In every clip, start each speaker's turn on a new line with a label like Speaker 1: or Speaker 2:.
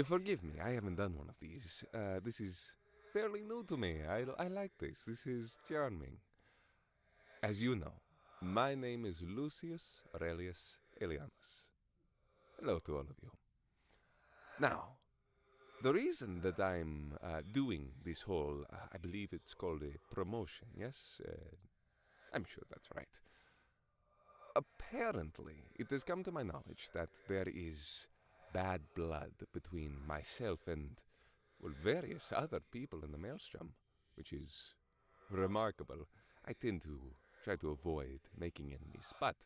Speaker 1: Forgive me, I haven't done one of these. This is fairly new to me. I like this. This is charming. As you know, my name is Lucius Aurelius Elianus. Hello to all of you. Now, the reason that I'm doing this whole, I believe it's called a promotion, yes? I'm sure that's right. Apparently, it has come to my knowledge that there is bad blood between myself and, well, various other people in the Maelstrom, which is remarkable. I tend to try to avoid making enemies, but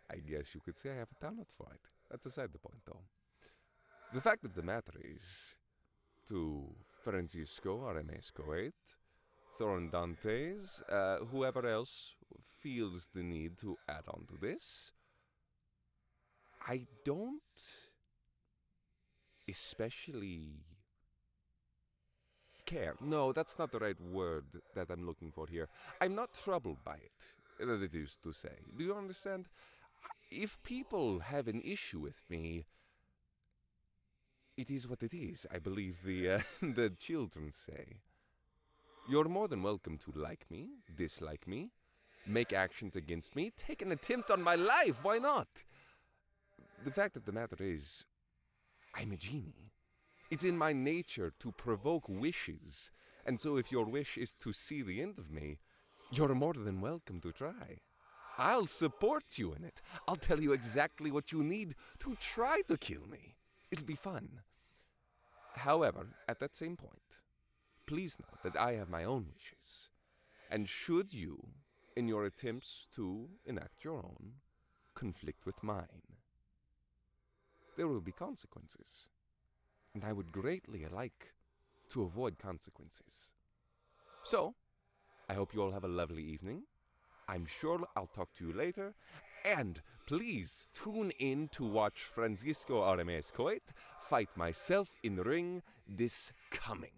Speaker 1: I guess you could say I have a talent for it. That's aside the point, though. The fact of the matter is, to Francisco Aramesco 8, Thorin Dantes, whoever else feels the need to add on to this, I don't especially care. No, that's not the right word that I'm looking for here. I'm not troubled by it, that it is to say. Do you understand? If people have an issue with me, it is what it is, I believe the children say. You're more than welcome to like me, dislike me, make actions against me, take an attempt on my life, why not? The fact of the matter is, I'm a genie. It's in my nature to provoke wishes, and so if your wish is to see the end of me, you're more than welcome to try. I'll support you in it. I'll tell you exactly what you need to try to kill me. It'll be fun. However, at that same point, please note that I have my own wishes, and should you, in your attempts to enact your own, conflict with mine, there will be consequences, and I would greatly like to avoid consequences. So, I hope you all have a lovely evening. I'm sure I'll talk to you later, and please tune in to watch Francisco Aramesco 8 fight myself in the ring this coming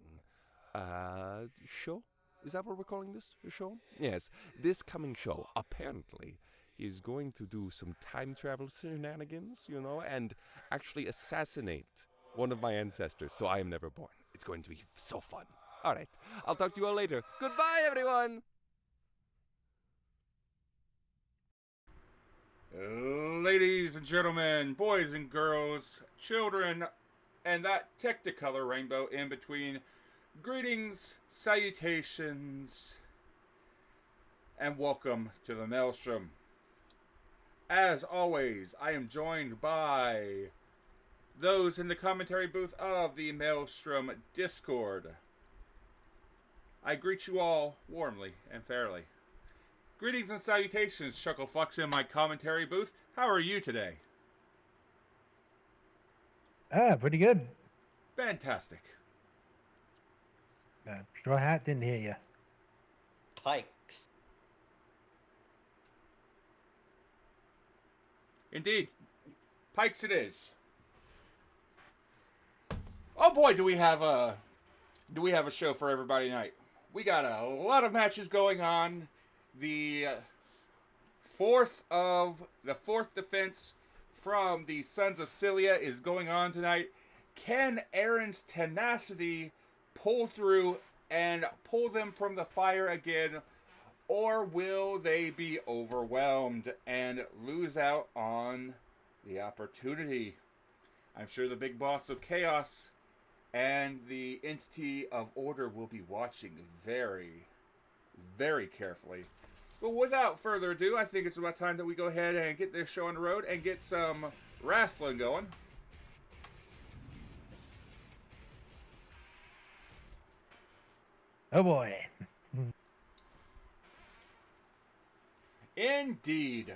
Speaker 1: show? Is that what we're calling this? A show? Yes, this coming show, apparently, is going to do some time travel shenanigans, and actually assassinate one of my ancestors, so I am never born. It's going to be so fun. All right, I'll talk to you all later. Goodbye, everyone!
Speaker 2: Ladies and gentlemen, boys and girls, children, and that technicolor rainbow in between, greetings, salutations, and welcome to the Maelstrom. As always, I am joined by those in the commentary booth of the Maelstrom Discord. I greet you all warmly and fairly. Greetings and salutations, Chucklefucks in my commentary booth. How are you today?
Speaker 3: Pretty good.
Speaker 2: Fantastic.
Speaker 3: Straw Hat didn't hear you.
Speaker 4: Pikes.
Speaker 2: Indeed. Pikes it is. Oh boy, do we have a show for everybody tonight. We got a lot of matches going on. The fourth defense from the Sons of Cilia is going on tonight. Can Aaron's tenacity pull through and pull them from the fire again, or will they be overwhelmed and lose out on the opportunity? I'm sure the big boss of Chaos and the entity of Order will be watching very, very carefully. But without further ado, I think it's about time that we go ahead and get this show on the road and get some wrestling going.
Speaker 3: Oh boy.
Speaker 2: Indeed.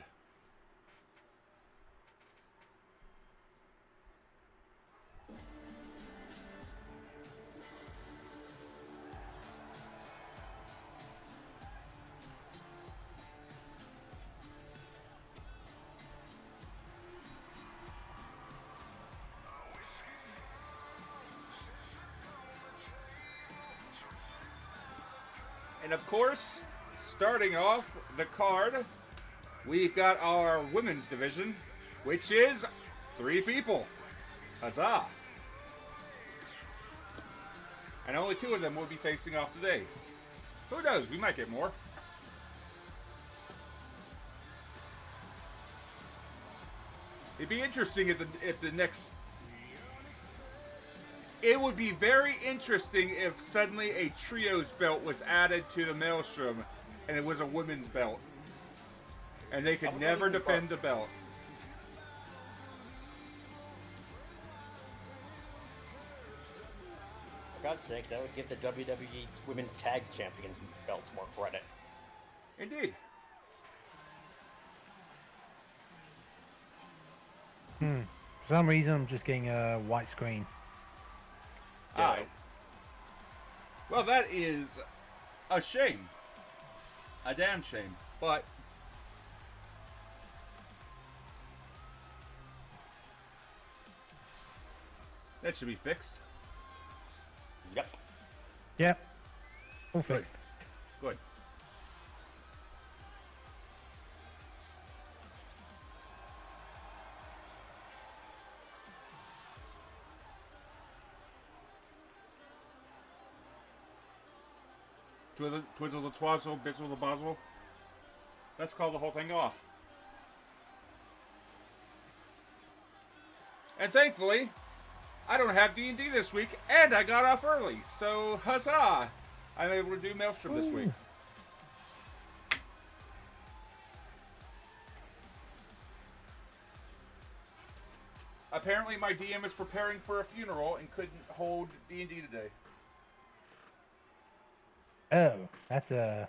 Speaker 2: And of course, starting off the card, we've got our women's division, which is 3 people. Huzzah! And only 2 of them will be facing off today. Who knows? We might get more. It'd be interesting if the next... It would be very interesting if suddenly a trios belt was added to the Maelstrom and it was a women's belt. And they could never defend the belt.
Speaker 4: For God's sake, that would give the WWE Women's Tag Champions belts more credit.
Speaker 2: Indeed.
Speaker 3: For some reason, I'm just getting a white screen.
Speaker 2: Ah. Well, that is a shame. A damn shame. But that should be fixed.
Speaker 4: Yep.
Speaker 3: Yep. All fixed.
Speaker 2: Good. Twizzle the twazzle, bizzle the bozzle. Let's call the whole thing off. And thankfully, I don't have D&D this week, and I got off early. So, huzzah! I'm able to do Maelstrom this week. Apparently, my DM is preparing for a funeral and couldn't hold D&D today.
Speaker 3: Oh, that's a...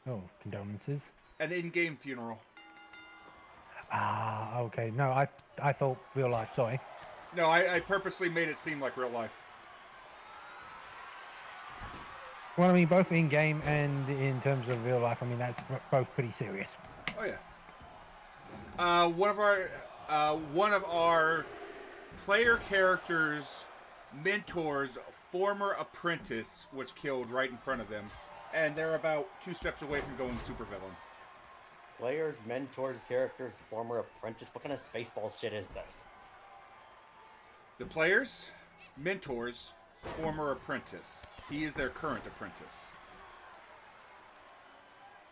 Speaker 3: Oh, condolences.
Speaker 2: An in-game funeral.
Speaker 3: Ah, okay. No, I thought real life, sorry.
Speaker 2: No, I purposely made it seem like real life.
Speaker 3: Well, I mean, both in-game and in terms of real life, I mean, that's both pretty serious.
Speaker 2: Oh, yeah. One of our player characters' mentors' former apprentice was killed right in front of them, and they're about 2 steps away from going supervillain.
Speaker 4: Players, mentors, characters, former apprentice. What kind of Spaceball shit is this?
Speaker 2: The players' mentors' former apprentice. He is their current apprentice.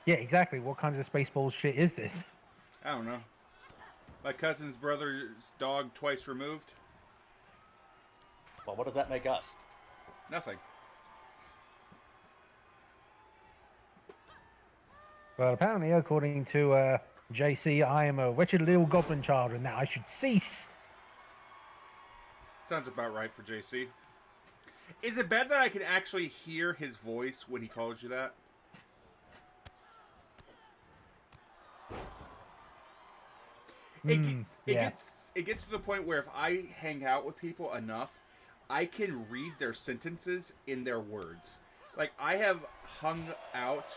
Speaker 3: Yeah, exactly. What kinds of Spaceballs shit is this?
Speaker 2: I don't know. My cousin's brother's dog twice removed.
Speaker 4: Well, what does that make us?
Speaker 2: Nothing.
Speaker 3: Well, apparently, according to JC, I am a wretched little goblin child and that I should cease.
Speaker 2: Sounds about right for JC. Is it bad that I can actually hear his voice when he calls you that? It gets to the point where if I hang out with people enough, I can read their sentences in their words. Like, I have hung out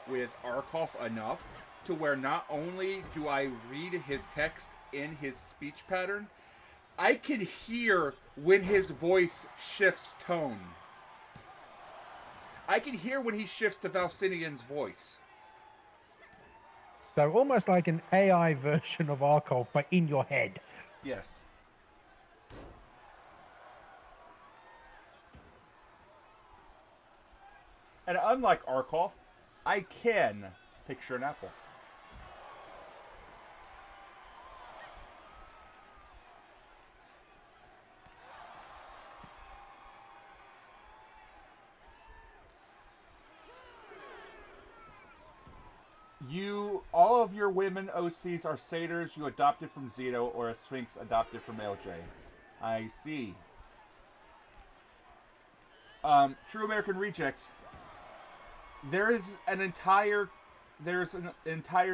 Speaker 2: with Arkoff enough to where not only do I read his text in his speech pattern, I can hear when his voice shifts tone. I can hear when he shifts to Valsinian's voice.
Speaker 3: So almost like an AI version of Arcov, but in your head.
Speaker 2: Yes. And unlike Arcov, I can picture an apple. All of your women OCs are satyrs you adopted from Zito or a Sphinx adopted from LJ. I see. True American Reject. There's an entire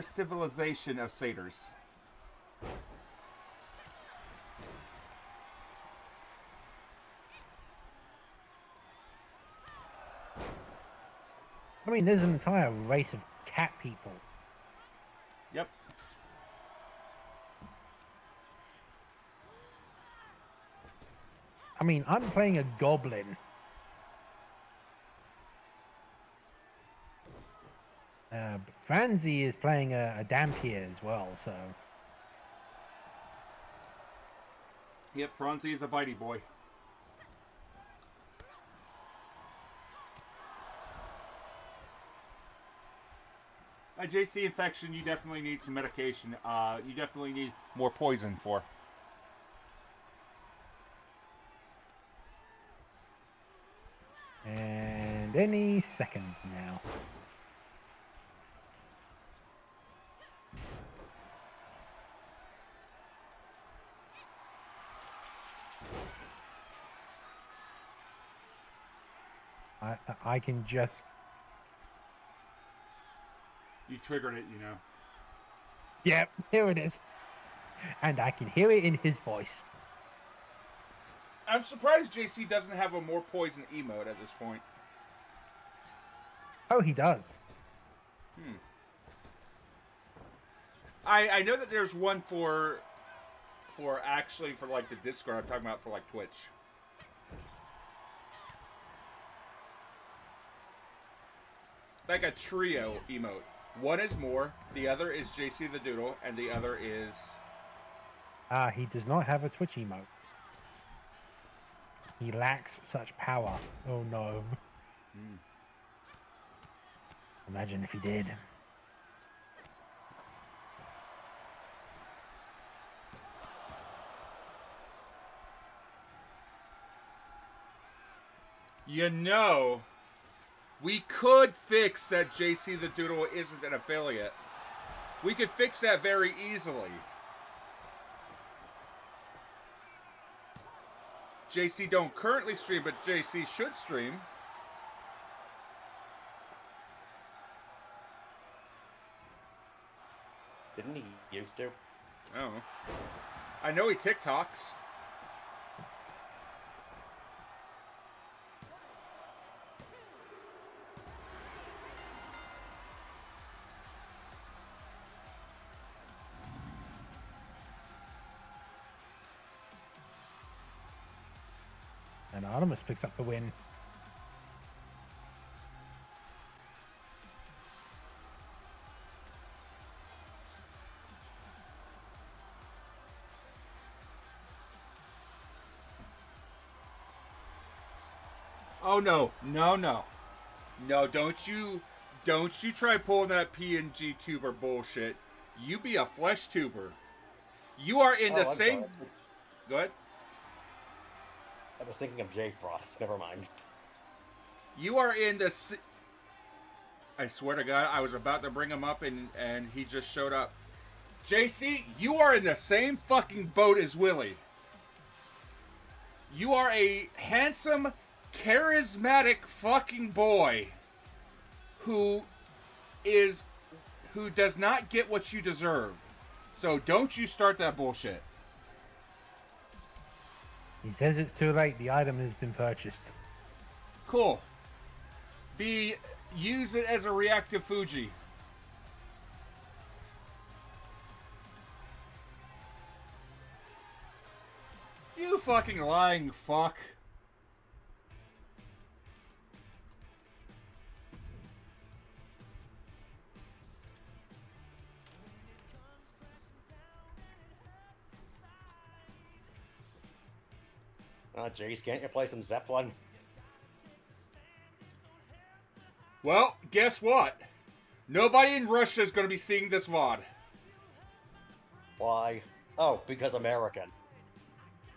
Speaker 2: civilization of satyrs.
Speaker 3: I mean, there's an entire race of cat people.
Speaker 2: Yep.
Speaker 3: I mean, I'm playing a goblin. Franzi is playing a Dampier as well, so...
Speaker 2: Yep, Franzi is a bitey boy. A JC infection, you definitely need some medication. You definitely need more poison for.
Speaker 3: And any second now. I can just...
Speaker 2: You triggered it, you know.
Speaker 3: Yep, here it is. And I can hear it in his voice.
Speaker 2: I'm surprised JC doesn't have a more poison emote at this point.
Speaker 3: Oh, he does.
Speaker 2: I know that there's one for like the Discord. I'm talking about for like Twitch. Like a trio emote. One is more, the other is JC the Doodle, and the other is...
Speaker 3: He does not have a Twitch emote. He lacks such power. Oh no. Imagine if he did.
Speaker 2: You know, we could fix that JC the Doodle isn't an affiliate. We could fix that very easily. JC don't currently stream, but JC should stream.
Speaker 4: Didn't he used to?
Speaker 2: Oh. I know he TikToks.
Speaker 3: And Artemis picks up the win.
Speaker 2: Oh no, no, no. No, don't you try pulling that PNG tuber bullshit. You be a flesh tuber. You are in the
Speaker 4: I'm
Speaker 2: same...
Speaker 4: sorry.
Speaker 2: Go ahead.
Speaker 4: I was thinking of J Frost. Never mind.
Speaker 2: You are in the... I swear to God, I was about to bring him up and he just showed up. JC, you are in the same fucking boat as Willie. You are a handsome, charismatic fucking boy who does not get what you deserve. So don't you start that bullshit.
Speaker 3: He says it's too late. The item has been purchased.
Speaker 2: Cool. Use it as a reactive Fuji. fucking lying fuck.
Speaker 4: Oh, jeez, can't you play some Zeppelin?
Speaker 2: Well, guess what? Nobody in Russia is going to be seeing this VOD.
Speaker 4: Why? Oh, because American.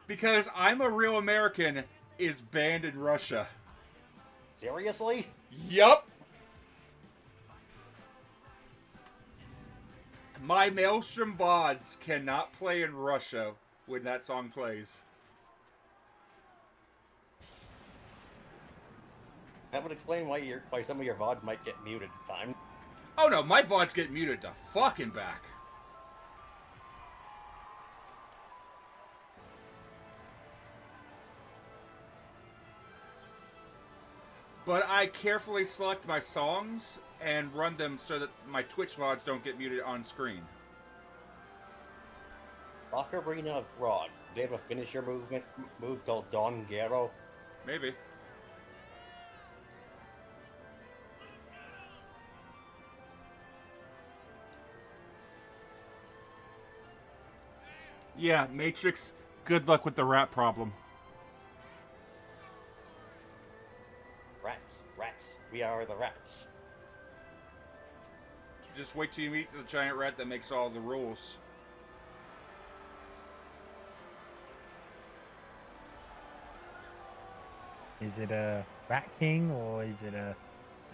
Speaker 2: Because I'm a Real American is banned in Russia.
Speaker 4: Seriously?
Speaker 2: Yup. My Maelstrom VODs cannot play in Russia when that song plays.
Speaker 4: That would explain why some of your VODs might get muted at times.
Speaker 2: Oh no, my VODs get muted to fucking back. But I carefully select my songs and run them so that my Twitch VODs don't get muted on screen.
Speaker 4: Ocarina of Rod. Do they have a finisher move called Don Gero?
Speaker 2: Maybe. Yeah, Matrix, good luck with the rat problem.
Speaker 4: Rats, rats. We are the rats.
Speaker 2: Just wait till you meet the giant rat that makes all the rules.
Speaker 3: Is it a Rat King or is it a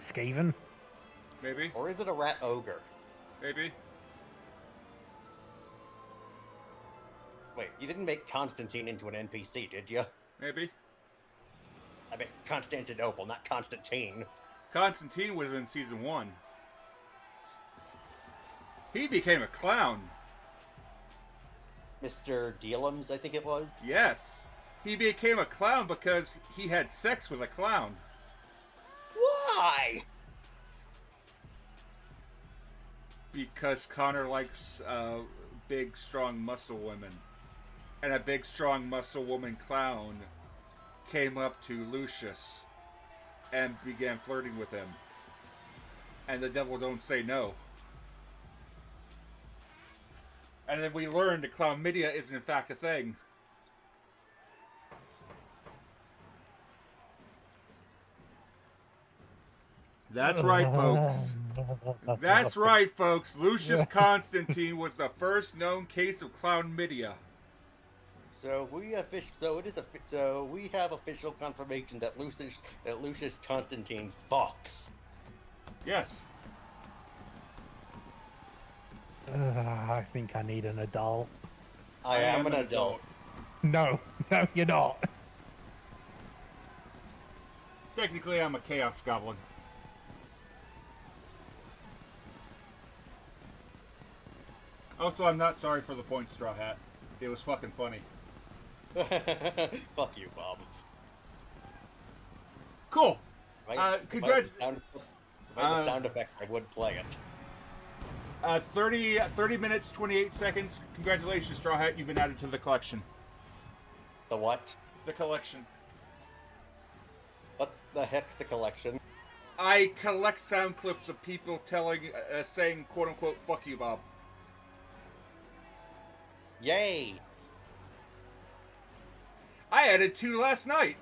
Speaker 3: Skaven?
Speaker 2: Maybe.
Speaker 4: Or is it a rat ogre?
Speaker 2: Maybe.
Speaker 4: Wait, you didn't make Constantine into an NPC, did you?
Speaker 2: Maybe.
Speaker 4: I mean, Constantinople, not Constantine.
Speaker 2: Constantine was in season 1. He became a clown.
Speaker 4: Mr. Dealums, I think it was.
Speaker 2: Yes. He became a clown because he had sex with a clown.
Speaker 4: Why?
Speaker 2: Because Connor likes big, strong muscle women. And a big, strong muscle woman clown came up to Lucius and began flirting with him. And the devil don't say no. And then we learned that chlamydia is in fact a thing. That's right, folks. That's right, folks. Lucius Constantine was the first known case of chlamydia.
Speaker 4: So we have official confirmation that Lucius Constantine fucks.
Speaker 2: Yes.
Speaker 3: I think I need an adult.
Speaker 4: I am an adult.
Speaker 3: No, no, you're not.
Speaker 2: Technically, I'm a chaos goblin. Also, I'm not sorry for the point, Straw Hat. It was fucking funny.
Speaker 4: Fuck you, Bob.
Speaker 2: Cool.
Speaker 4: If I had the sound effect, I would play it.
Speaker 2: 30 minutes, 28 seconds. Congratulations, Straw Hat. You've been added to the collection.
Speaker 4: The what?
Speaker 2: The collection.
Speaker 4: What the heck's the collection?
Speaker 2: I collect sound clips of people saying, quote unquote, fuck you, Bob.
Speaker 4: Yay!
Speaker 2: I added 2 last night.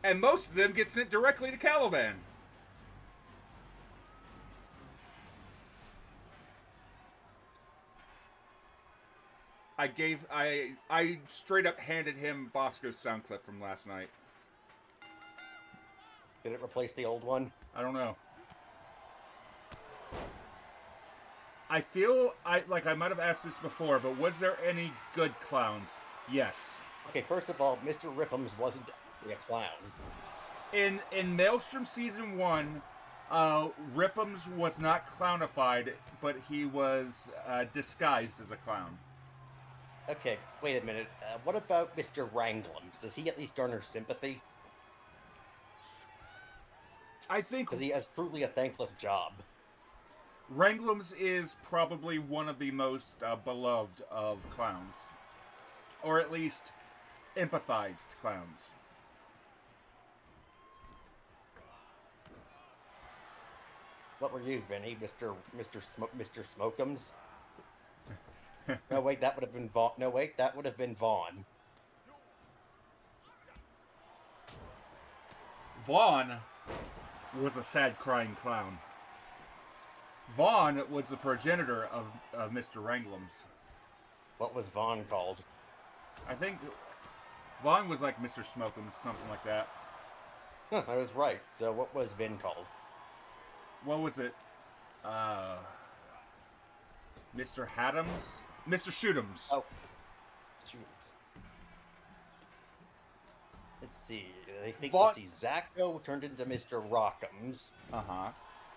Speaker 2: And most of them get sent directly to Caliban. I straight up handed him Bosco's sound clip from last night.
Speaker 4: Did it replace the old one?
Speaker 2: I don't know. I feel like I might have asked this before, but was there any good clowns? Yes.
Speaker 4: Okay, first of all, Mr. Rippums wasn't a clown.
Speaker 2: In Maelstrom Season 1, Rippums was not clownified, but he was disguised as a clown.
Speaker 4: Okay, wait a minute. What about Mr. Wranglums? Does he at least garner sympathy?
Speaker 2: I think
Speaker 4: Because he has truly a thankless job.
Speaker 2: Wranglam's is probably one of the most beloved of clowns. Or at least empathized clowns.
Speaker 4: What were you, Vinny? Mr. Smokums? No, wait, that would have been Vaughn. No, wait, that would have been Vaughn.
Speaker 2: Vaughn was a sad crying clown. Vaughn was the progenitor of Mr. Wranglam's.
Speaker 4: What was Vaughn called?
Speaker 2: I think Vaughn was like Mr. Smokums, something like that.
Speaker 4: Huh, I was right. So what was Vin called?
Speaker 2: What was it? Mr. Haddams? Mr. Shootums.
Speaker 4: Oh. Shoot. Let's see. I think, let's see. Zacko turned into Mr. Rockums.
Speaker 2: Uh-huh.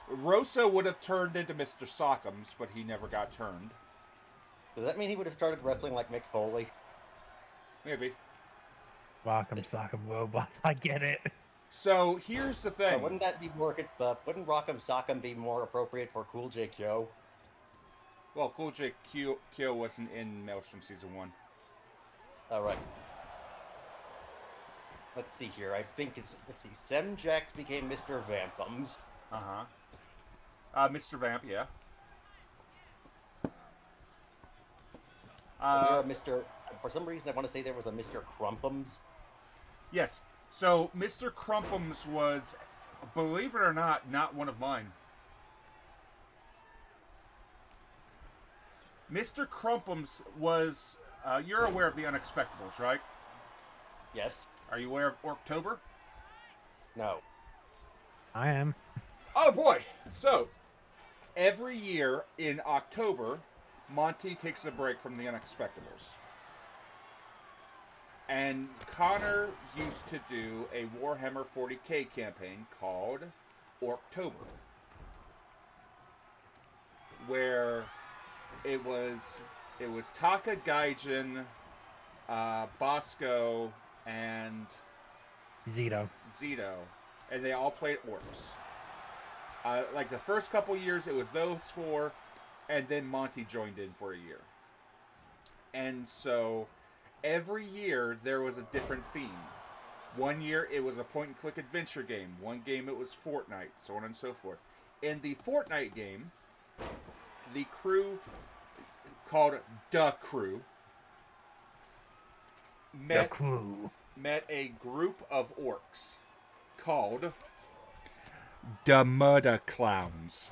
Speaker 2: Rosa would have turned into Mr. Sockums, but he never got turned.
Speaker 4: Does that mean he would have started wrestling like Mick Foley?
Speaker 2: Maybe.
Speaker 3: Rock'em Sock'em Robots, I get it.
Speaker 2: So, here's the thing.
Speaker 4: Wouldn't that be more... wouldn't Rock'em Sock'em be more appropriate for Cool J Kyo?
Speaker 2: Well, Cool J Kyo wasn't in Maelstrom Season 1.
Speaker 4: Alright. Let's see here. I think it's... Let's see. Semjax became Mr. Vampums.
Speaker 2: Uh-huh. Mr. Vamp, yeah.
Speaker 4: Was there a Mr... For some reason, I want to say there was a Mr. Crumpums.
Speaker 2: Yes. So, Mr. Crumpums was, believe it or not one of mine. Mr. Crumpums was, you're aware of the Unexpectables, right?
Speaker 4: Yes.
Speaker 2: Are you aware of October?
Speaker 4: No.
Speaker 3: I am.
Speaker 2: Oh boy! So, every year in October, Monty takes a break from the Unexpectables. And Connor used to do a Warhammer 40k campaign called October, where it was Taka Gaijin, Bosco, and
Speaker 3: Zito.
Speaker 2: And they all played orcs. Like the first couple years, it was those four, and then Monty joined in for a year. And so every year there was a different theme. One year it was a point-and-click adventure game. One game it was Fortnite, so on and so forth. In the Fortnite game, the crew called The Crew met a group of orcs called the Murder Clowns.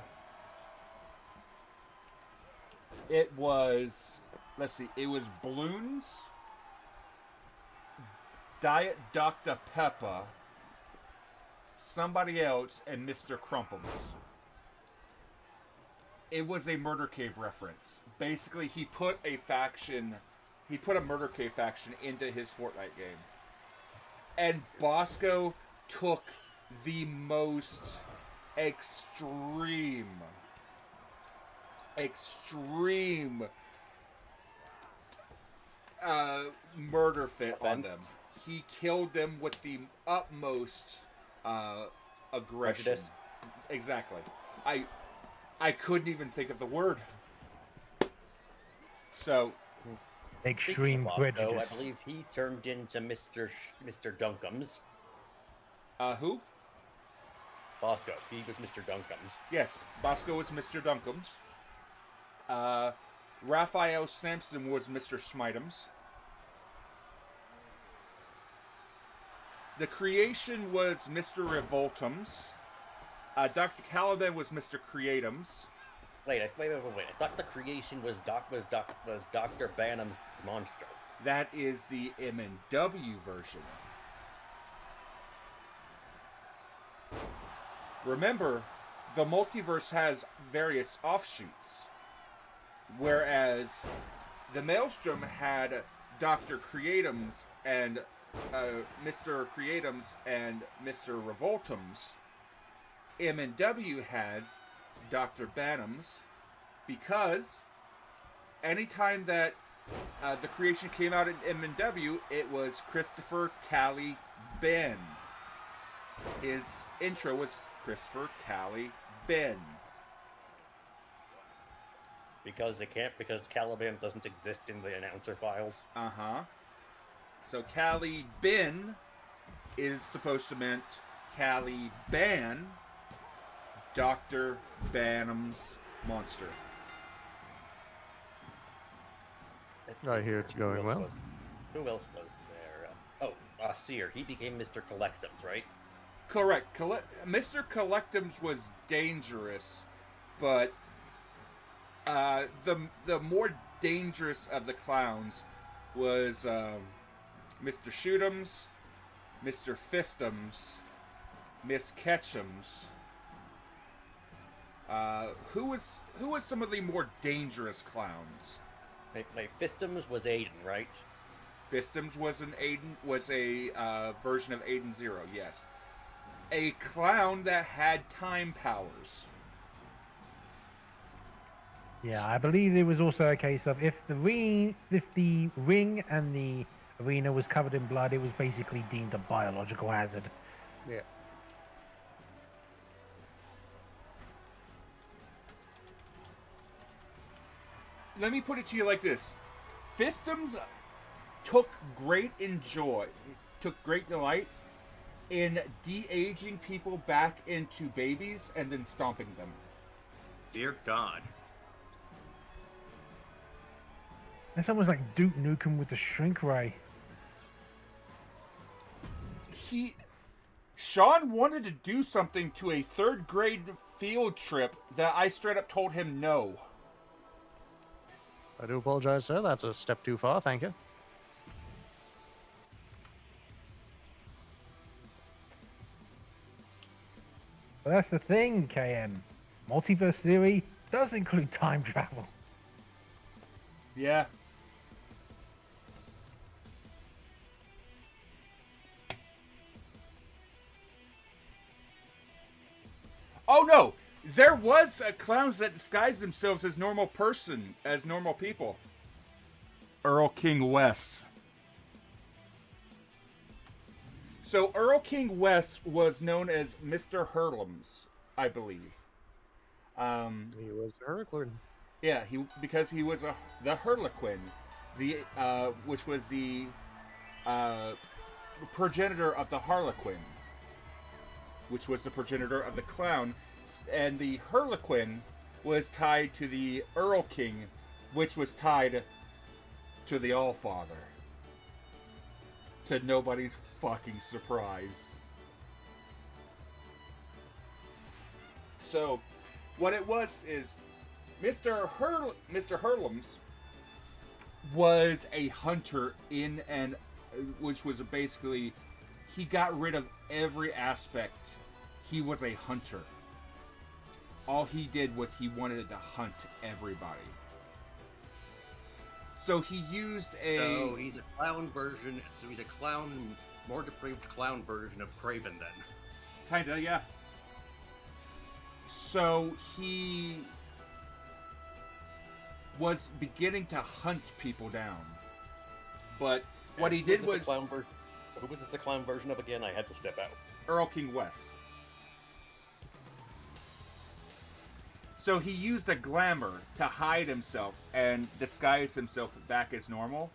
Speaker 2: It was, let's see, it was Bloons, Diet Dr. Pepper, somebody else, and Mr. Crumpums. It was a Murder Cave reference. Basically, he put a Murder Cave faction into his Fortnite game. And Bosco took the most extreme murder fit on them. He killed them with the utmost aggression.
Speaker 4: Prejudice.
Speaker 2: Exactly. I couldn't even think of the word. So,
Speaker 3: Extreme prejudice.
Speaker 4: I believe he turned into Mr. Dunkums.
Speaker 2: Who?
Speaker 4: Bosco. He was Mr. Dunkums.
Speaker 2: Yes, Bosco was Mr. Dunkums. Raphael Sampson was Mr. Smitums. The Creation was Mr. Revoltums. Dr. Caliban was Mr. Creatums.
Speaker 4: Wait. I thought the Creation was Dr. Banham's monster.
Speaker 2: That is the M&W version. Remember, the multiverse has various offshoots. Whereas the Maelstrom had Dr. Creatums and Mr. Creatums and Mr. Revoltums. M&W has Dr. Banhams, because anytime that the Creation came out in M&W, it was Christopher Cali Ben. His intro was Christopher Cali Ben.
Speaker 4: Because Caliban doesn't exist in the announcer files.
Speaker 2: Uh-huh. So Cali Ben is supposed to mean Caliban, Dr. Banham's monster.
Speaker 5: I hear it's going well.
Speaker 4: Who else was there? Seer. He became Mr. Collectums, right?
Speaker 2: Correct. Mr. Collectums was dangerous, but the more dangerous of the clowns was Mr. Shootums, Mr. Fistums, Miss Ketchums. Who was some of the more dangerous clowns?
Speaker 4: Like Fistums was Aiden, right?
Speaker 2: Fistums was a version of Aiden Zero, yes. A clown that had time powers.
Speaker 3: Yeah, I believe it was also a case of if the ring and the arena was covered in blood, it was basically deemed a biological hazard.
Speaker 5: Yeah.
Speaker 2: Let me put it to you like this. Fistums took great delight in de-aging people back into babies and then stomping them.
Speaker 4: Dear God.
Speaker 3: That's almost like Duke Nukem with the shrink ray.
Speaker 2: Sean wanted to do something to a 3rd grade field trip that I straight up told him no.
Speaker 5: I do apologize, sir. That's a step too far. Thank you.
Speaker 3: But that's the thing, KM. Multiverse theory does include time travel.
Speaker 2: Yeah. Oh no! There was clowns that disguised themselves as normal people. Earl King West. So Earl King West was known as Mr. Hurlums, I believe.
Speaker 5: He was a Hurricane.
Speaker 2: Yeah, because he was the Harlequin, which was the progenitor of the Harlequin, which was the progenitor of the clown, and the Harlequin was tied to the Earl King, which was tied to the Allfather. To nobody's fucking surprise. So, what it was is Mr. Hurlums was a hunter which was basically, he got rid of every aspect. He was a hunter. All he did was he wanted to hunt everybody. So he used
Speaker 4: So he's a clown version. So he's a clown, more depraved clown version of Craven, then.
Speaker 2: Kinda, yeah. So he was beginning to hunt people down, but what he did was
Speaker 4: Who was this a clown version of again? I had to step out.
Speaker 2: Earl King West. So he used a glamour to hide himself and disguise himself back as normal.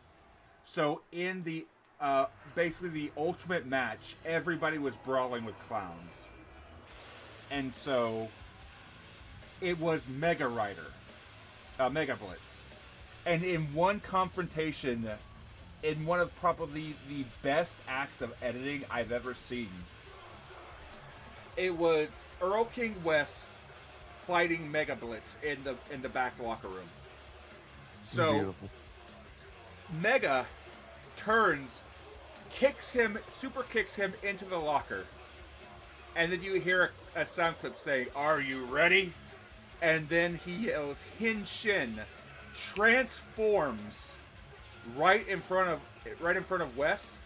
Speaker 2: So in the basically the ultimate match, everybody was brawling with clowns, and so it was Mega Blitz, and in one confrontation, in one of probably the best acts of editing I've ever seen, it was Earl King West fighting Mega Blitz in the back locker room. So
Speaker 5: Beautiful.
Speaker 2: Mega turns, super kicks him into the locker, and then you hear a sound clip saying, "Are you ready?" And then he yells, "Hin Shin," transforms right in front of Wes,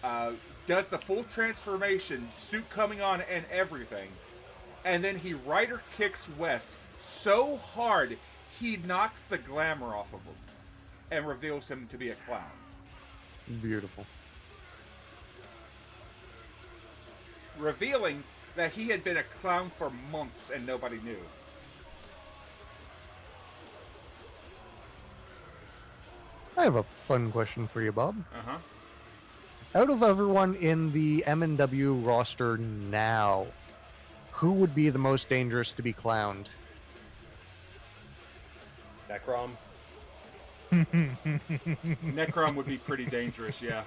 Speaker 2: does the full transformation, suit coming on and everything, and then he rider kicks Wes so hard he knocks the glamour off of him and reveals him to be a clown.
Speaker 5: Beautiful.
Speaker 2: Revealing that he had been a clown for months and nobody knew.
Speaker 5: I have a fun question for you, Bob.
Speaker 2: Uh-huh.
Speaker 5: Out of everyone in the M&W roster now, who would be the most dangerous to be clowned?
Speaker 4: Necrom.
Speaker 2: Necrom would be pretty dangerous, yeah.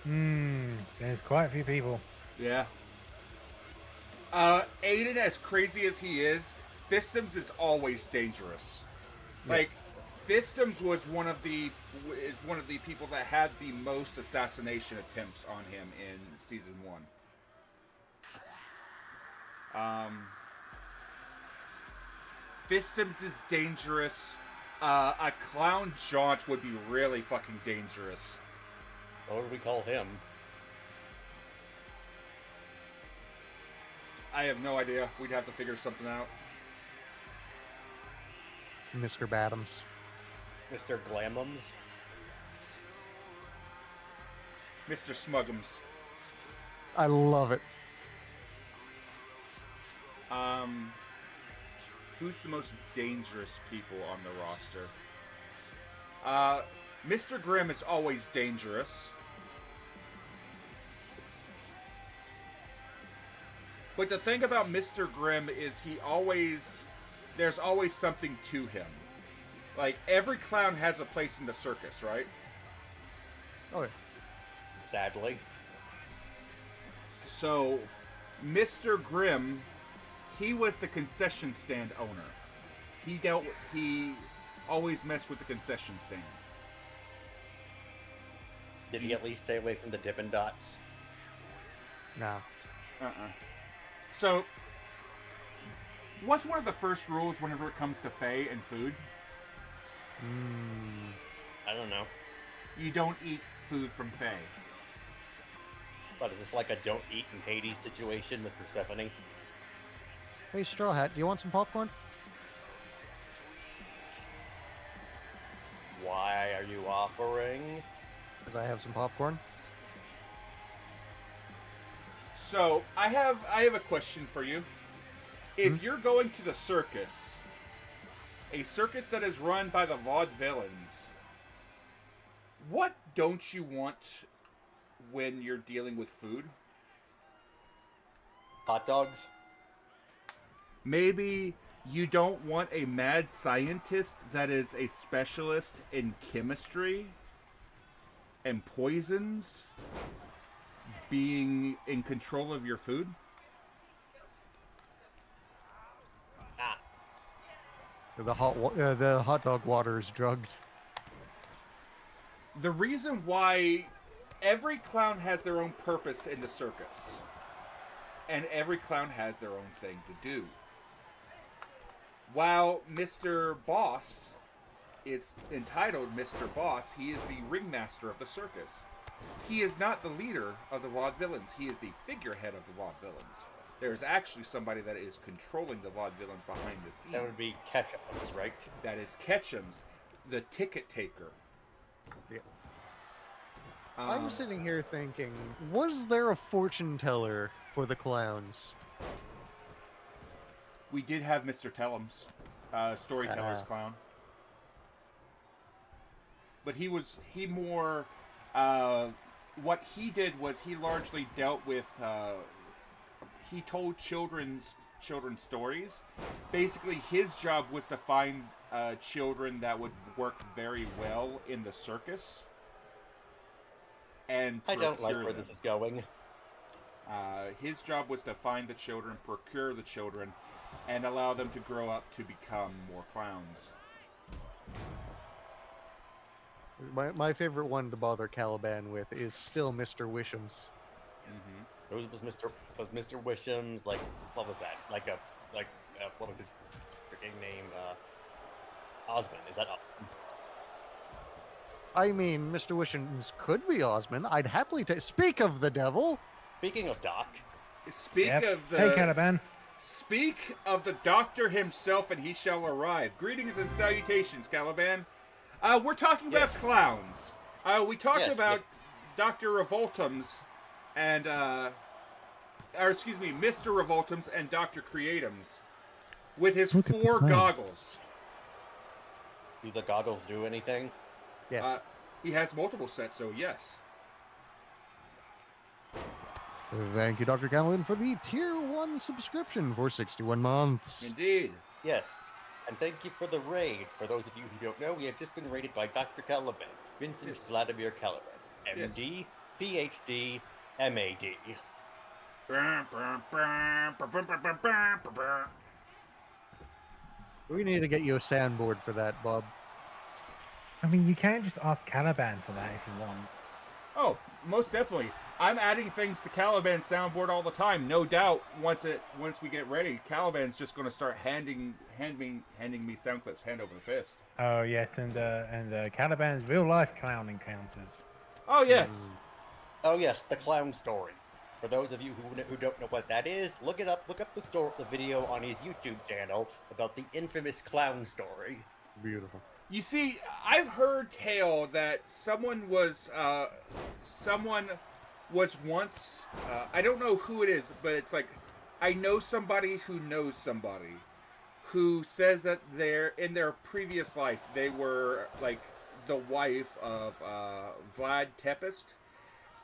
Speaker 3: There's quite a few people.
Speaker 2: Yeah. Aiden, as crazy as he is, Fistums is always dangerous. Like, Fistums was one of the people that had the most assassination attempts on him in season 1. Fistums is dangerous. A clown jaunt would be really fucking dangerous.
Speaker 4: What would we call him?
Speaker 2: I have no idea. We'd have to figure something out.
Speaker 5: Mr. Badams.
Speaker 4: Mr. Glamums?
Speaker 2: Mr. Smuggums.
Speaker 5: I love it.
Speaker 2: Who's the most dangerous people on the roster? Mr. Grimm is always dangerous. But the thing about Mr. Grimm is there's always something to him. Like, every clown has a place in the circus, right?
Speaker 5: Oh, yeah.
Speaker 4: Sadly.
Speaker 2: So, Mr. Grimm, he was the concession stand owner. He always messed with the concession stand.
Speaker 4: Did he at least stay away from the Dippin' Dots?
Speaker 5: Nah.
Speaker 2: So, what's one of the first rules whenever it comes to Fae and food?
Speaker 4: I don't know.
Speaker 2: You don't eat food from Fae.
Speaker 4: But is this like a don't eat in Hades situation with Persephone?
Speaker 5: Hey, Straw Hat, do you want some popcorn?
Speaker 4: Why are you offering?
Speaker 5: Because I have some popcorn.
Speaker 2: So, I have a question for you. If you're going to the circus, a circus that is run by the vaudevillains, what don't you want when you're dealing with food?
Speaker 4: Hot dogs?
Speaker 2: Maybe you don't want a mad scientist that is a specialist in chemistry and poisons being in control of your food?
Speaker 4: Ah.
Speaker 5: The hot dog water is drugged.
Speaker 2: The reason why every clown has their own purpose in the circus, and every clown has their own thing to do. While Mr. Boss is entitled Mr. Boss, he is the ringmaster of the circus. He is not the leader of the vaudevillains. He is the figurehead of the vaudevillains. There is actually somebody that is controlling the vaudevillains behind the scenes.
Speaker 4: That would be Ketchum's, right?
Speaker 2: That is Ketchum's, the ticket taker.
Speaker 5: Yeah. I'm
Speaker 2: Um,
Speaker 5: sitting here thinking, was there a fortune teller for the clowns?
Speaker 2: We did have Mr. Tellums, storyteller's clown. But what he did was he largely dealt with, he told children's stories. Basically, his job was to find children that would work very well in the circus. And
Speaker 4: I don't like
Speaker 2: procure
Speaker 4: where
Speaker 2: them.
Speaker 4: this is going.
Speaker 2: His job was to find the children, procure the children, and allow them to grow up to become more clowns.
Speaker 5: My favorite one to bother Caliban with is still Mr. Wisham's.
Speaker 2: Mm-hmm.
Speaker 4: It was Mr. Wisham's, like, what was that? What was his freaking name? Osmond. Is that
Speaker 5: I mean, Mr. Wisham's could be Osmond. I'd happily take. Speak of the devil.
Speaker 4: Speaking of Doc,
Speaker 2: Speak
Speaker 3: Yep.
Speaker 2: of the
Speaker 3: Hey, Caliban.
Speaker 2: Speak of the doctor himself, and he shall arrive. Greetings and salutations, Caliban. We're talking about
Speaker 4: Yes.
Speaker 2: clowns. We talked
Speaker 4: Yes,
Speaker 2: about Dr. Revoltum's and Mr. Revoltums and Dr. Creatums with his
Speaker 3: Look at the
Speaker 2: 4
Speaker 3: plan.
Speaker 2: goggles.
Speaker 4: Do the goggles do anything?
Speaker 5: Yes.
Speaker 2: He has multiple sets, so yes.
Speaker 5: Thank you, Dr. Cameron, for the Tier 1 subscription for 61 months.
Speaker 2: Indeed.
Speaker 4: Yes. And thank you for the raid. For those of you who don't know, we have just been raided by Dr. Caliban, Vincent
Speaker 2: Yes.
Speaker 4: Vladimir Caliban, MD, PhD, MAD.
Speaker 5: We need to get you a soundboard for that, Bob.
Speaker 3: I mean, you can just ask Caliban for that if you want.
Speaker 2: Oh, most definitely. I'm adding things to Caliban's soundboard all the time. No doubt, once we get ready, Caliban's just going to start handing me sound clips, hand over fist.
Speaker 3: Oh yes, and Caliban's real life clown encounters.
Speaker 2: Oh yes.
Speaker 4: Oh yes, the clown story. For those of you who don't know what that is, look it up. Look up the video on his YouTube channel about the infamous clown story.
Speaker 5: Beautiful.
Speaker 2: You see, I've heard tale that someone was once, I don't know who it is, but it's like, I know somebody who knows somebody who says that in their previous life, they were like the wife of Vlad Tepes,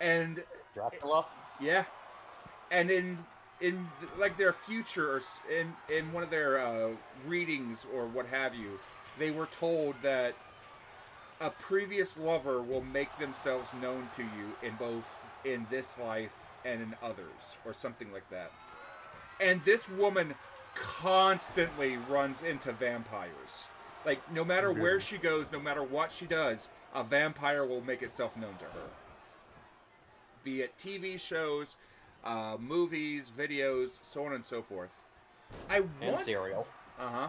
Speaker 2: and
Speaker 4: Dracula?
Speaker 2: yeah, and in like their future, or in one of their readings or what have you, they were told that a previous lover will make themselves known to you in this life and in others, or something like that. And this woman constantly runs into vampires. Like, no matter where she goes, no matter what she does, a vampire will make itself known to her. Be it TV shows, movies, videos, so on and so forth.
Speaker 4: And cereal.
Speaker 2: Uh-huh.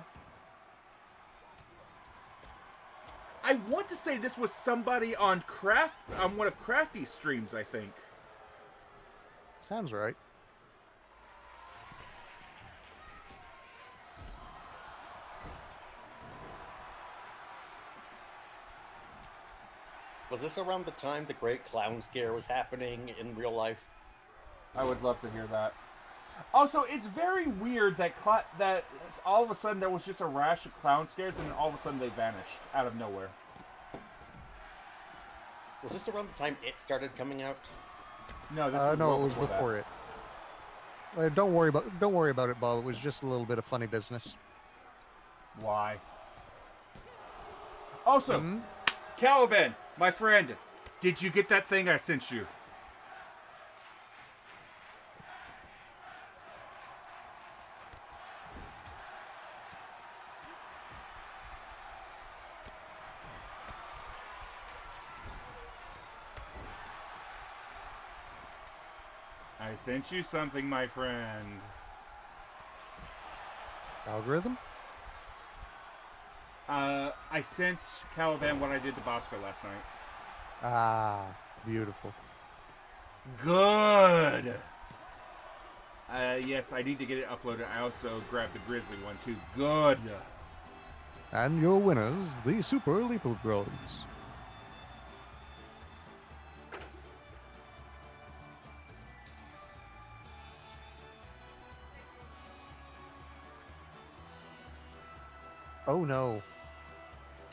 Speaker 2: I want to say this was somebody on one of Crafty's streams, I think.
Speaker 5: Sounds right.
Speaker 4: Was this around the time the Great Clown Scare was happening in real life?
Speaker 2: I would love to hear that. Also, it's very weird that all of a sudden there was just a rash of clown scares, and then all of a sudden they vanished out of nowhere.
Speaker 4: Was this around the time it started coming out?
Speaker 2: No, this was
Speaker 5: No,
Speaker 2: well
Speaker 5: it was before it. Don't worry about it, Bob. It was just a little bit of funny business.
Speaker 2: Why? Also, Caliban, my friend, did you get that thing I sent you? I sent you something, my friend.
Speaker 5: Algorithm?
Speaker 2: I sent Caliban what I did to Bosco last night.
Speaker 5: Ah, beautiful.
Speaker 2: Good! Yes, I need to get it uploaded. I also grabbed the Grizzly one, too. Good!
Speaker 5: And your winners, the Super Lethal Bros. Oh no.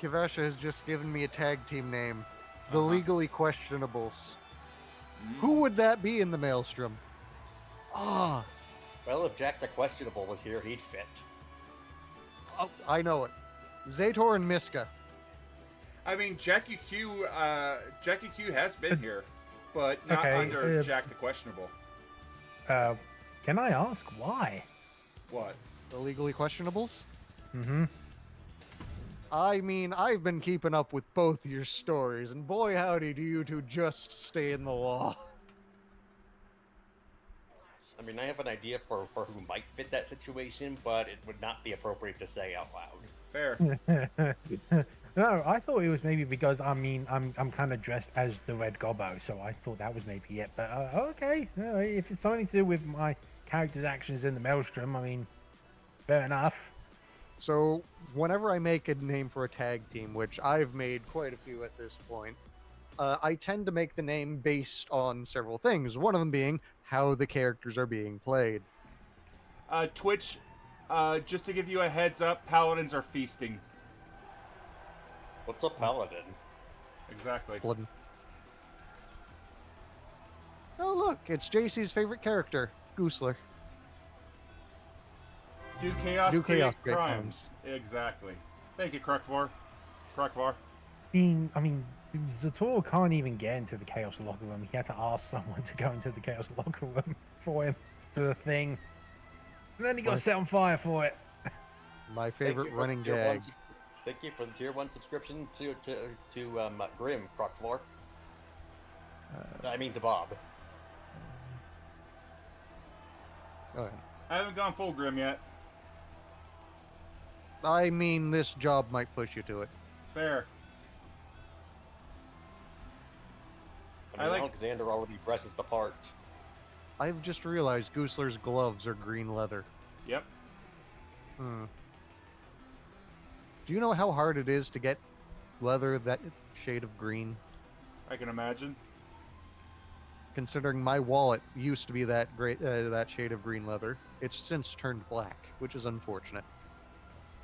Speaker 5: Kivasha has just given me a tag team name. The Legally Questionables. Who would that be in the Maelstrom? Ah,
Speaker 4: Well, if Jack the Questionable was here, he'd fit.
Speaker 5: oh, I know it. Zator and Miska.
Speaker 2: I mean, Jackie Q has been here, but not
Speaker 3: Okay,
Speaker 2: under Jack the Questionable.
Speaker 3: Can I ask why?
Speaker 2: What?
Speaker 5: The Legally Questionables?
Speaker 3: Mm-hmm.
Speaker 5: I mean, I've been keeping up with both your stories, and boy howdy do you two just stay in the law.
Speaker 4: I mean, I have an idea for who might fit that situation, but it would not be appropriate to say out loud.
Speaker 2: Fair.
Speaker 3: No, I thought it was maybe because I'm kind of dressed as the Red Gobbo, so I thought that was maybe it. But okay, if it's something to do with my character's actions in the Maelstrom, I mean, fair enough.
Speaker 5: So, whenever I make a name for a tag team, which I've made quite a few at this point, I tend to make the name based on several things. One of them being how the characters are being played.
Speaker 2: Twitch, just to give you a heads up, paladins are feasting.
Speaker 4: What's a paladin?
Speaker 2: Exactly.
Speaker 5: Blood. Oh look, it's JC's favorite character, Goosler.
Speaker 2: Do chaos,
Speaker 5: Do chaos
Speaker 2: create
Speaker 5: create
Speaker 2: crimes. Exactly. Thank you, Krukvar.
Speaker 3: I mean, Zator can't even get into the Chaos Locker Room. He had to ask someone to go into the Chaos Locker Room for him, for the thing. And then he got set on fire for it.
Speaker 5: My favorite
Speaker 4: Thank you for
Speaker 5: running
Speaker 4: the tier
Speaker 5: gag.
Speaker 4: Thank you for the tier 1 subscription to Grim, Croc4. I mean to Bob.
Speaker 5: Okay.
Speaker 2: I haven't gone full Grim yet.
Speaker 5: I mean, this job might push you to it.
Speaker 2: Fair.
Speaker 4: I mean, Alexander already dresses the part.
Speaker 5: I've just realized Goosler's gloves are green leather.
Speaker 2: Yep.
Speaker 5: Hmm. Do you know how hard it is to get leather that shade of green?
Speaker 2: I can imagine.
Speaker 5: Considering my wallet used to be that shade of green leather, it's since turned black, which is unfortunate.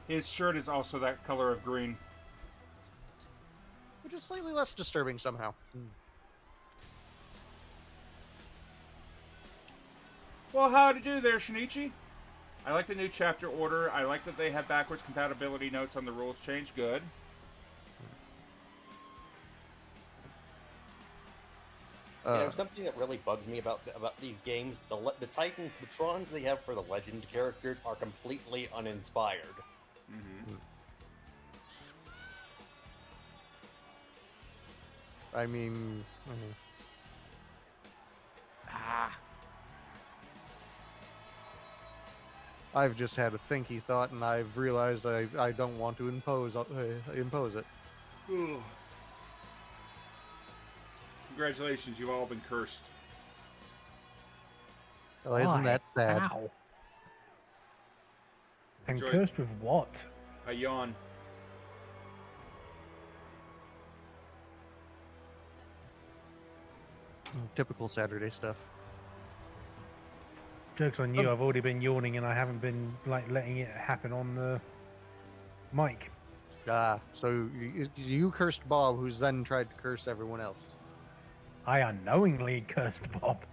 Speaker 2: His shirt is also that color of green.
Speaker 5: Which is slightly less disturbing somehow.
Speaker 2: Well, how to do there, Shinichi? I like the new chapter order. I like that they have backwards compatibility notes on the rules change. Good.
Speaker 4: Something that really bugs me about these games, the Trons they have for the legend characters are completely uninspired.
Speaker 2: Mm-hmm.
Speaker 5: I mean... I've just had a thinky thought, and I've realized I don't want to impose it.
Speaker 2: Ooh. Congratulations, you've all been cursed.
Speaker 5: Well, isn't that sad?
Speaker 3: Ow. And
Speaker 2: Enjoy.
Speaker 3: cursed with what?
Speaker 2: I yawn.
Speaker 5: Typical Saturday stuff.
Speaker 3: Joke's on you, I've already been yawning and I haven't been letting it happen on the mic.
Speaker 5: Ah, so you cursed Bob, who's then tried to curse everyone else.
Speaker 3: I unknowingly cursed Bob.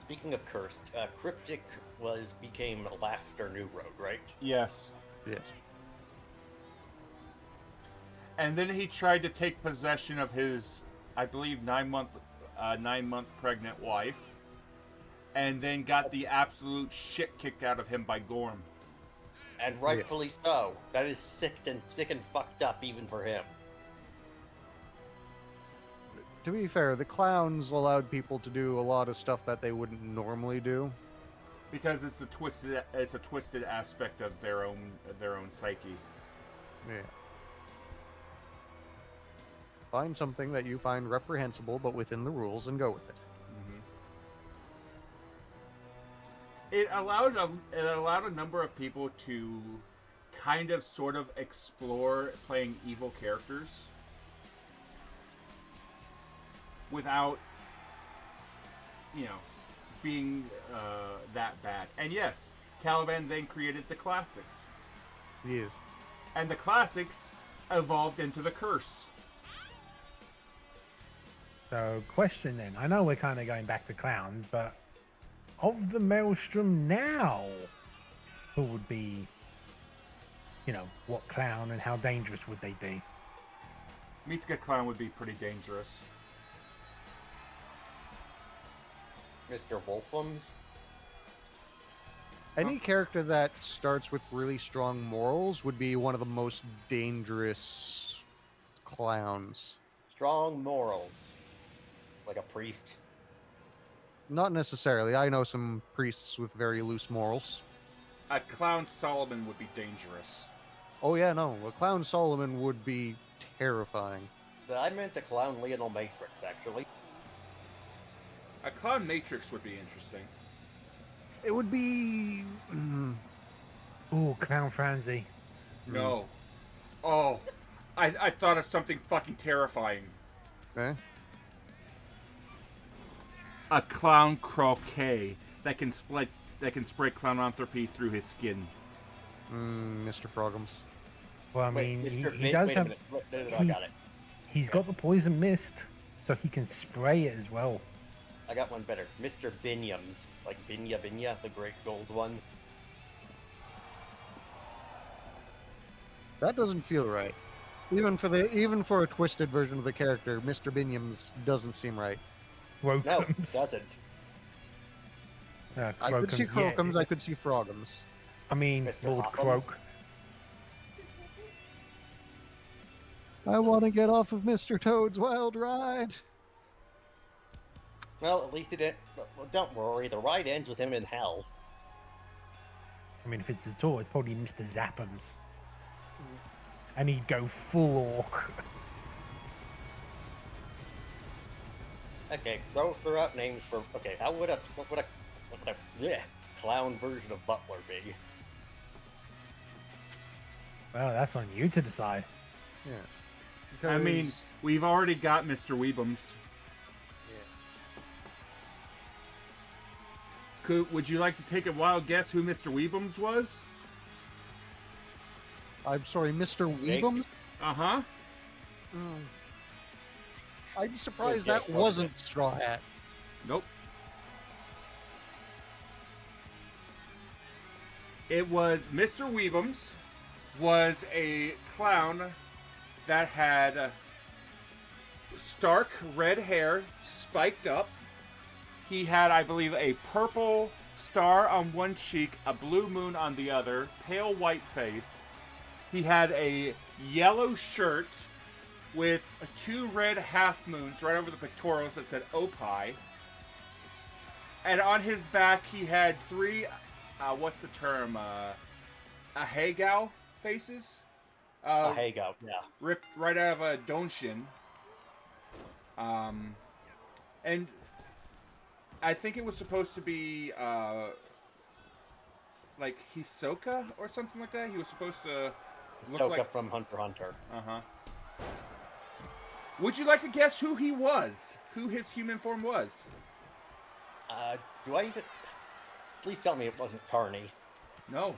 Speaker 4: Speaking of cursed, Cryptic became Laughter New Road, right?
Speaker 2: Yes.
Speaker 5: Yes.
Speaker 2: And then he tried to take possession of his, I believe, 9-month pregnant wife, and then got the absolute shit kicked out of him by Gorm.
Speaker 4: And rightfully so. That is sick and fucked up even for him.
Speaker 5: To be fair, the clowns allowed people to do a lot of stuff that they wouldn't normally do.
Speaker 2: Because it's a twisted aspect of their own psyche.
Speaker 5: Yeah. Find something that you find reprehensible but within the rules and go with it.
Speaker 2: It allowed a number of people to kind of sort of explore playing evil characters without, being that bad. And yes, Caliban then created the classics.
Speaker 5: Yes.
Speaker 2: And the classics evolved into the curse.
Speaker 3: So, question then. I know we're kind of going back to clowns, but of the Maelstrom now, who would be, what clown and how dangerous would they be?
Speaker 2: Mitsuka Clown would be pretty dangerous.
Speaker 4: Mr. Wolfums?
Speaker 5: Any character that starts with really strong morals would be one of the most dangerous clowns.
Speaker 4: Strong morals. Like a priest.
Speaker 5: Not necessarily. I know some priests with very loose morals.
Speaker 2: A Clown Solomon would be dangerous.
Speaker 5: Oh yeah, no. A Clown Solomon would be terrifying.
Speaker 4: I meant a Clown Lionel Matrix, actually.
Speaker 2: A Clown Matrix would be interesting.
Speaker 5: It would be...
Speaker 3: Ooh, Clown Franzi.
Speaker 2: No. Oh. I thought of something fucking terrifying.
Speaker 5: Okay.
Speaker 2: A clown croquet that can spray clownanthropy through his skin.
Speaker 5: Mr. Frogums.
Speaker 3: Well, I
Speaker 4: Wait,
Speaker 3: mean,
Speaker 4: Mr.
Speaker 3: he does
Speaker 4: wait a
Speaker 3: have.
Speaker 4: minute. No, I got it.
Speaker 3: He's got the poison mist, so he can spray it as well.
Speaker 4: I got one better. Mr. Binyams. Like Binya, the great gold one.
Speaker 5: That doesn't feel right. Even for a twisted version of the character, Mr. Binyams doesn't seem right.
Speaker 4: No,
Speaker 3: Crokums.
Speaker 4: it doesn't.
Speaker 5: I could see
Speaker 3: Crokums,
Speaker 5: Crokums,
Speaker 3: yeah.
Speaker 5: I could see Frogums.
Speaker 3: I mean,
Speaker 4: Mr.
Speaker 3: Lord
Speaker 4: Hoppums.
Speaker 3: Croak.
Speaker 5: I want to get off of Mr. Toad's wild ride.
Speaker 4: Well, at least it didn't. Well, don't worry. The ride ends with him in hell.
Speaker 3: I mean, if it's a tour, it's probably Mr. Zappums. And he'd go full orc.
Speaker 4: Okay, throw out names for. Okay, what would a clown version of Butler be?
Speaker 3: Well, that's on you to decide.
Speaker 5: Yeah.
Speaker 2: I mean,
Speaker 5: Because-
Speaker 2: we've already got Mr. Weebums. Would you like to take a wild guess who Mr. Weebums was?
Speaker 5: I'm sorry, Mr. Weebums?
Speaker 2: Uh-huh.
Speaker 5: I'm surprised
Speaker 4: Jake,
Speaker 5: that
Speaker 4: what was
Speaker 5: wasn't Straw Hat.
Speaker 2: Nope. It was Mr. Weebums was a clown that had stark red hair, spiked up. He had, I believe, a purple star on one cheek, a blue moon on the other, pale white face. He had a yellow shirt with 2 red half moons right over the pectorals that said Opie. And on his back, he had 3, what's the term? Ahegao faces?
Speaker 4: Ahegao, yeah.
Speaker 2: Ripped right out of a Donshin. And I think it was supposed to be, like Hisoka or something like that. He was supposed to look
Speaker 4: Hisoka
Speaker 2: like...
Speaker 4: from Hunter x Hunter.
Speaker 2: Uh-huh. Would you like to guess who he was? Who his human form was?
Speaker 4: Do I even... Please tell me it wasn't Carney.
Speaker 2: No.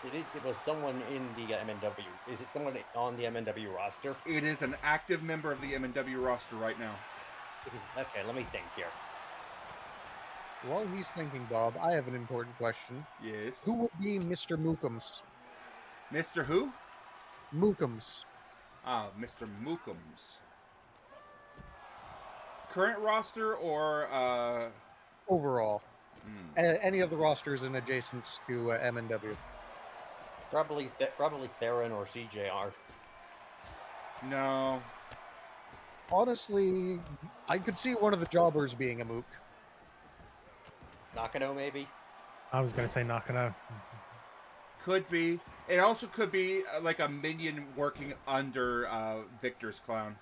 Speaker 4: It was someone in the MNW. Is it someone on the MNW roster?
Speaker 2: It is an active member of the MNW roster right now.
Speaker 4: Okay, let me think here.
Speaker 5: While he's thinking, Bob, I have an important question.
Speaker 2: Yes.
Speaker 5: Who would be Mr. Mookums?
Speaker 2: Mr. Who?
Speaker 5: Mookums.
Speaker 2: Ah, Mr. Mookums. Current roster or,
Speaker 5: Overall. Any of the rosters in adjacence to MNW.
Speaker 4: Probably Theron or CJR.
Speaker 2: No.
Speaker 5: Honestly, I could see one of the jobbers being a Mook.
Speaker 4: Nakano, maybe?
Speaker 3: I was going to say Nakano.
Speaker 2: Could be. It also could be like a minion working under Victor's clown.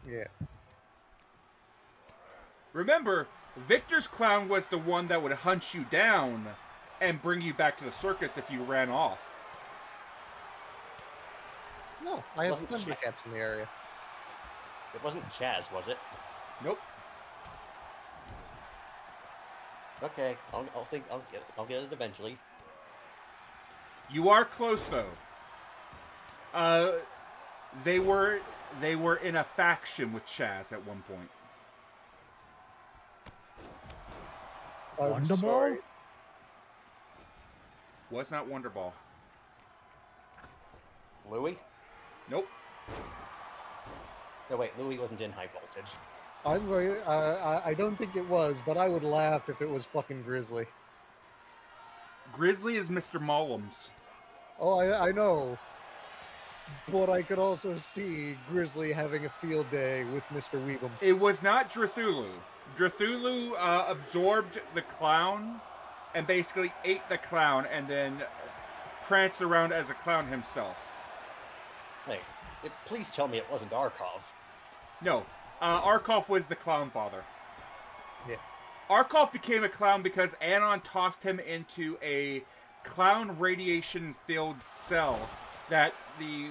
Speaker 5: Yeah.
Speaker 2: Remember, Victor's clown was the one that would hunt you down and bring you back to the circus if you ran off.
Speaker 5: No, I have
Speaker 4: Wasn't she-
Speaker 5: Thundercats in the area.
Speaker 4: It wasn't Chaz, was it?
Speaker 2: Nope.
Speaker 4: Okay, I'll get it eventually.
Speaker 2: You are close though. They were in a faction with Chaz at one point.
Speaker 5: I'm
Speaker 3: Wonder Ball?
Speaker 5: sorry.
Speaker 2: Was not Wonderball.
Speaker 4: Louis?
Speaker 2: Nope.
Speaker 4: No, wait, Louis wasn't in high voltage.
Speaker 5: I'm going. I don't think it was, but I would laugh if it was fucking Grizzly.
Speaker 2: Grizzly is Mr. Mollums.
Speaker 5: Oh, I know. But I could also see Grizzly having a field day with Mr. Weebums.
Speaker 2: It was not Drathulu. Drathulu absorbed the clown and basically ate the clown and then pranced around as a clown himself.
Speaker 4: Wait, please tell me it wasn't Arkhov.
Speaker 2: No, Arkoff was the clown father.
Speaker 5: Yeah.
Speaker 2: Arkoff became a clown because Anon tossed him into a clown radiation-filled cell that the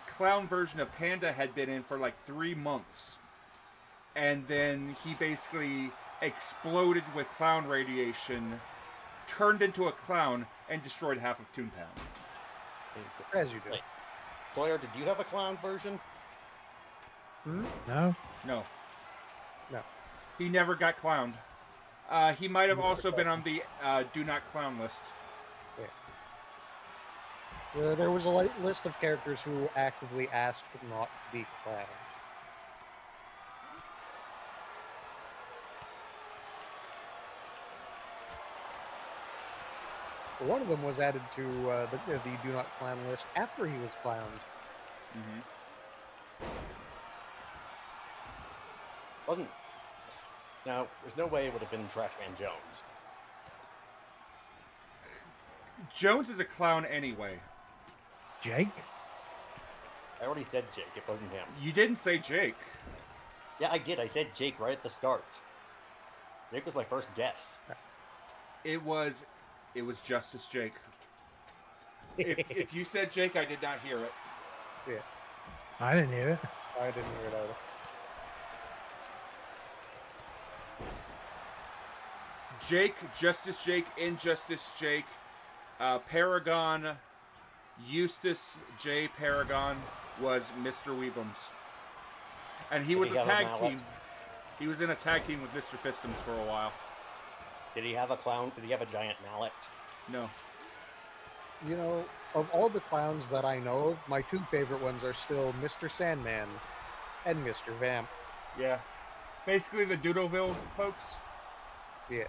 Speaker 2: clown version of Panda had been in for like 3 months. And then he basically exploded with clown radiation, turned into a clown, and destroyed half of Toontown.
Speaker 5: As you do.
Speaker 4: Wait. Sawyer, did you have a clown version?
Speaker 3: No.
Speaker 2: No.
Speaker 5: No.
Speaker 2: He never got clowned. He might have also been on the do not clown list.
Speaker 5: There was a list of characters who actively asked not to be clowns. One of them was added to the do not clown list after he was clowned.
Speaker 2: Mm-hmm.
Speaker 4: Wasn't. Now, there's no way it would have been Trashman Jones.
Speaker 2: Jones is a clown anyway.
Speaker 3: Jake?
Speaker 4: I already said Jake. It wasn't him.
Speaker 2: You didn't say Jake.
Speaker 4: Yeah, I did. I said Jake right at the start. Jake was my first guess.
Speaker 2: It was Justice Jake. If you said Jake, I did not hear it.
Speaker 5: Yeah,
Speaker 3: I didn't hear it.
Speaker 5: I didn't hear it either.
Speaker 2: Jake, Justice Jake, Injustice Jake, Paragon, Eustace J. Paragon was Mr. Weebums. And he was a tag team. He was in a tag team with Mr. Fistums for a while.
Speaker 4: Did he have a clown? Did he have a giant mallet?
Speaker 2: No.
Speaker 5: You know, of all the clowns that I know of, my two favorite ones are still Mr. Sandman and Mr. Vamp.
Speaker 2: Yeah. Basically the Doodleville folks.
Speaker 5: Yeah.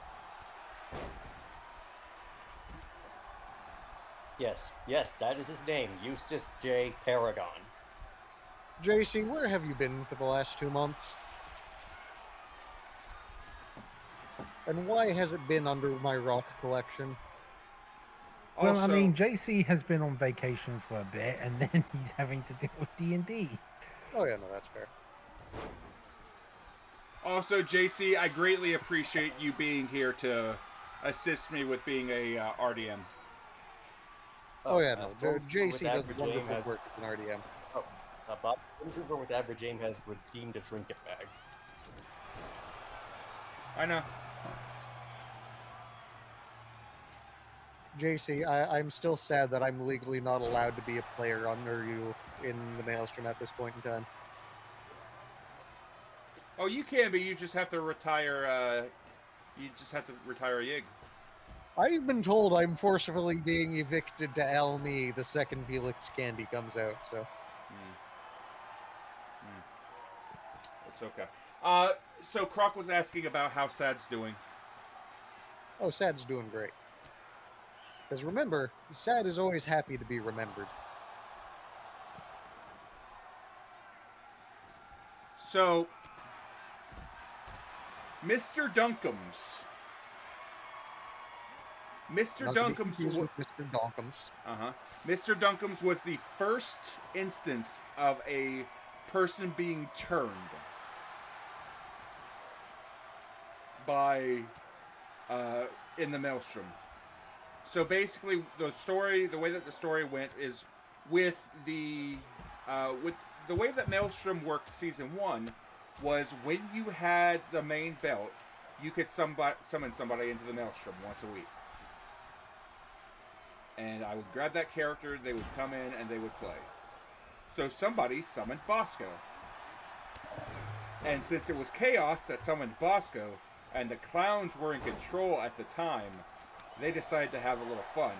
Speaker 4: Yes, that is his name. Eustace J. Paragon.
Speaker 5: JC, where have you been for the last 2 months? And why has it been under my rock collection?
Speaker 3: Well,
Speaker 2: Also,
Speaker 3: I mean, JC has been on vacation for a bit, and then he's having to deal with D&D.
Speaker 5: Oh yeah, no, that's fair.
Speaker 2: Also, JC, I greatly appreciate you being here to assist me with being a RDM.
Speaker 5: Oh yeah, no,
Speaker 4: Stormtrooper
Speaker 5: JC
Speaker 4: with
Speaker 5: does
Speaker 4: average
Speaker 5: wonderful
Speaker 4: aim has-
Speaker 5: work as an RDM.
Speaker 4: Bob, Stormtrooper with average aim has redeemed a trinket bag.
Speaker 2: I know.
Speaker 5: JC, I'm still sad that I'm legally not allowed to be a player under you in the Maelstrom at this point in time.
Speaker 2: Oh, you can be. You just have to retire. You just have to retire a Yig.
Speaker 5: I've been told I'm forcibly being evicted to Almy the second Felix Candy comes out, so...
Speaker 2: It's okay. So Croc was asking about how Sad's doing.
Speaker 5: Oh, Sad's doing great. Because remember, Sad is always happy to be remembered.
Speaker 2: So, Mr. Dunkums. Mr.
Speaker 5: Not to be
Speaker 2: Dunkums.
Speaker 5: confused with Mr. Donkums.
Speaker 2: Mr. Dunkums was the first instance of a person being turned by in the Maelstrom. So basically, the way that the story went is with the way that Maelstrom worked season 1 was when you had the main belt, you could summon somebody into the Maelstrom once a week. And I would grab that character, they would come in, and they would play. So somebody summoned Bosco. And since it was Chaos that summoned Bosco, and the clowns were in control at the time, they decided to have a little fun.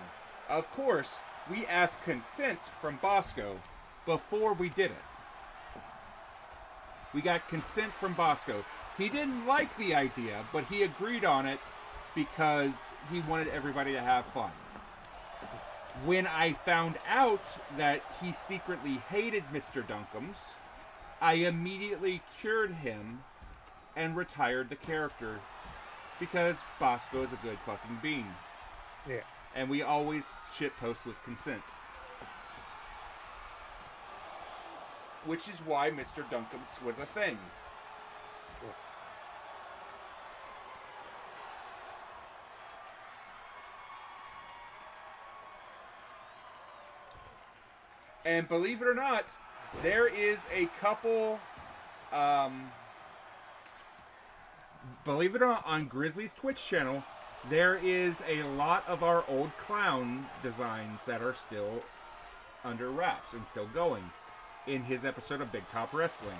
Speaker 2: Of course, we asked consent from Bosco before we did it. We got consent from Bosco. He didn't like the idea, but he agreed on it because he wanted everybody to have fun. When I found out that he secretly hated Mr. Dunkums, I immediately cured him and retired the character because Bosco is a good fucking bean.
Speaker 5: Yeah.
Speaker 2: And we always shitpost with consent. Which is why Mr. Dunkums was a thing. And believe it or not, there is a couple, believe it or not, on Grizzly's Twitch channel, there is a lot of our old clown designs that are still under wraps and still going in his episode of Big Top Wrestling,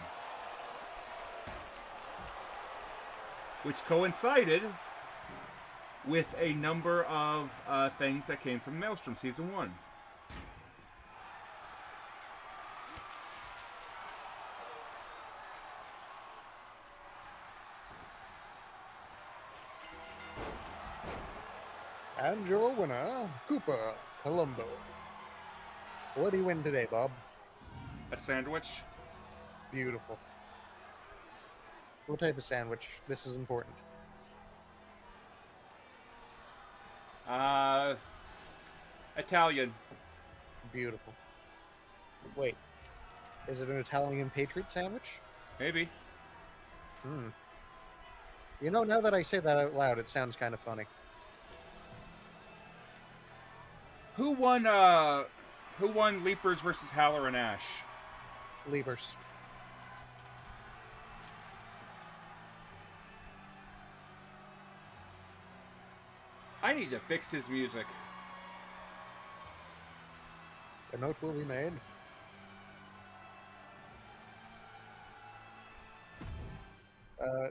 Speaker 2: which coincided with a number of things that came from Maelstrom Season 1.
Speaker 5: And your winner, Cooper Colombo. What do you win today, Bob?
Speaker 2: A sandwich?
Speaker 5: Beautiful. What type of sandwich? This is important.
Speaker 2: Italian.
Speaker 5: Beautiful. Wait, is it an Italian Patriot sandwich?
Speaker 2: Maybe.
Speaker 5: You know, now that I say that out loud, it sounds kind of funny.
Speaker 2: Who won Leapers versus Howler and Ash?
Speaker 5: Leapers.
Speaker 2: I need to fix his music.
Speaker 5: A note will be made.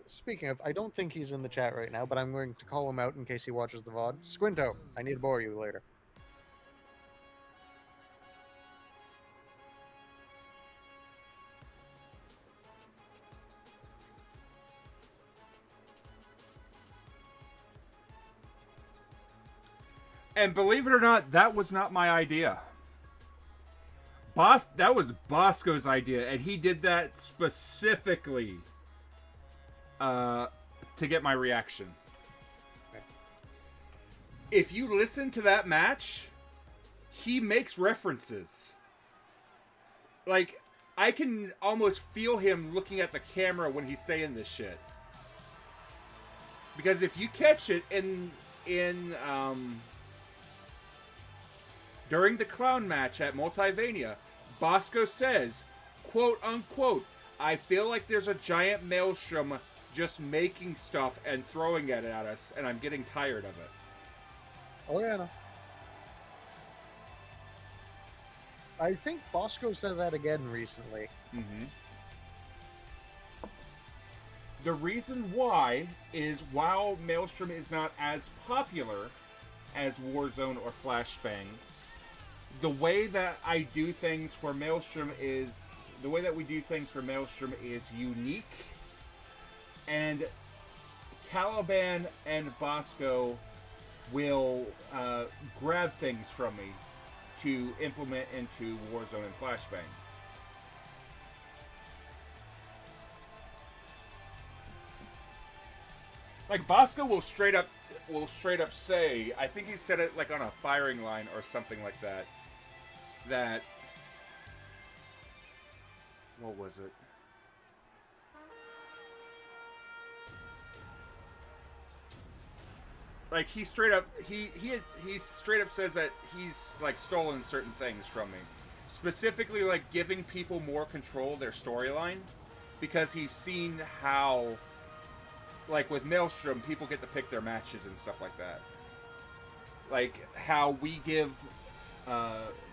Speaker 5: Speaking of, I don't think he's in the chat right now, but I'm going to call him out in case he watches the VOD. Squinto, I need to bore you later.
Speaker 2: And believe it or not, that was not my idea. That was Bosco's idea, and he did that specifically to get my reaction.
Speaker 5: Okay.
Speaker 2: If you listen to that match, he makes references. Like, I can almost feel him looking at the camera when he's saying this shit. Because if you catch it during the clown match at Multivania, Bosco says, quote unquote, I feel like there's a giant maelstrom just making stuff and throwing it at us, and I'm getting tired of it.
Speaker 5: Oh, yeah. No. I think Bosco said that again recently.
Speaker 2: Mm-hmm. The reason why is while Maelstrom is not as popular as Warzone or Flashbang, the way that I do things for Maelstrom is unique, and Caliban and Bosco will grab things from me to implement into Warzone and Flashbang. Like, Bosco will straight up say, I think he said it like on a firing line or something like that. That, what was it? Like, he straight up says that he's like stolen certain things from me, specifically like giving people more control of their storyline, because he's seen how, like with Maelstrom, people get to pick their matches and stuff like that. Like how we give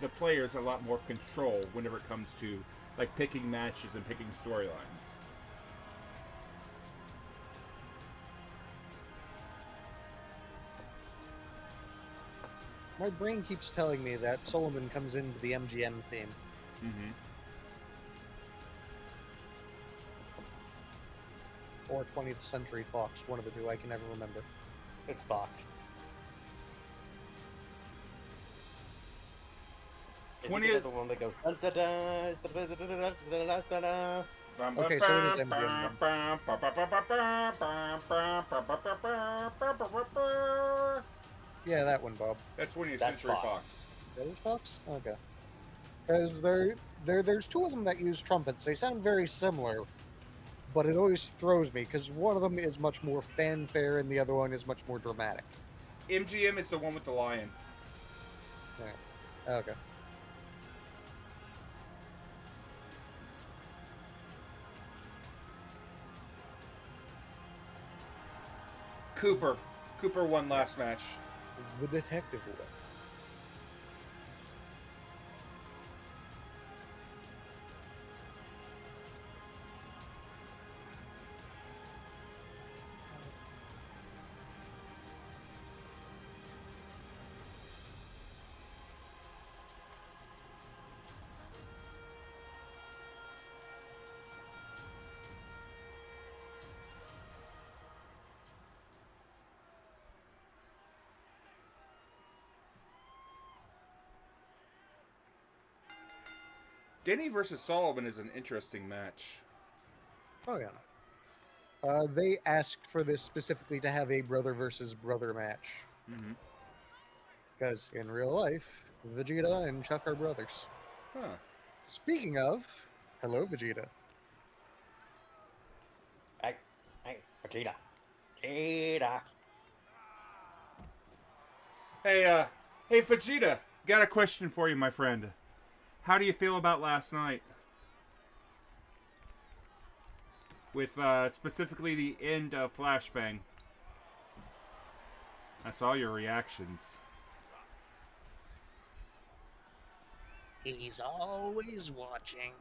Speaker 2: the players a lot more control whenever it comes to like picking matches and picking storylines.
Speaker 5: My brain keeps telling me that Solomon comes into the MGM theme.
Speaker 2: Mm-hmm.
Speaker 5: Or 20th Century Fox, one of the two, I can never remember.
Speaker 4: It's Fox. It's
Speaker 2: 20th
Speaker 4: the one that goes dun, dun, dun, dun, dun, dun, dun, dun, dun, dun.
Speaker 5: Okay, so it is MGM. Yeah, that one, Bob.
Speaker 2: That's 20th
Speaker 4: That's
Speaker 2: Century
Speaker 4: Fox.
Speaker 2: Fox.
Speaker 5: That is Fox? Okay. Because there's two of them that use trumpets. They sound very similar, but it always throws me, because one of them is much more fanfare and the other one is much more dramatic.
Speaker 2: MGM is the one with the lion.
Speaker 5: Yeah. Okay.
Speaker 2: Cooper. Cooper won last match.
Speaker 5: The detective one.
Speaker 2: Denny versus Solomon is an interesting match.
Speaker 5: Oh yeah. They asked for this specifically to have a brother versus brother match.
Speaker 2: Mm-hmm.
Speaker 5: Because in real life, Vegeta and Chuck are brothers.
Speaker 2: Huh.
Speaker 5: Speaking of, hello Vegeta.
Speaker 4: Hey, Vegeta. Vegeta.
Speaker 2: Hey, Vegeta. Got a question for you, my friend. How do you feel about last night? With specifically the end of Flashbang. I saw your reactions.
Speaker 5: He's always watching.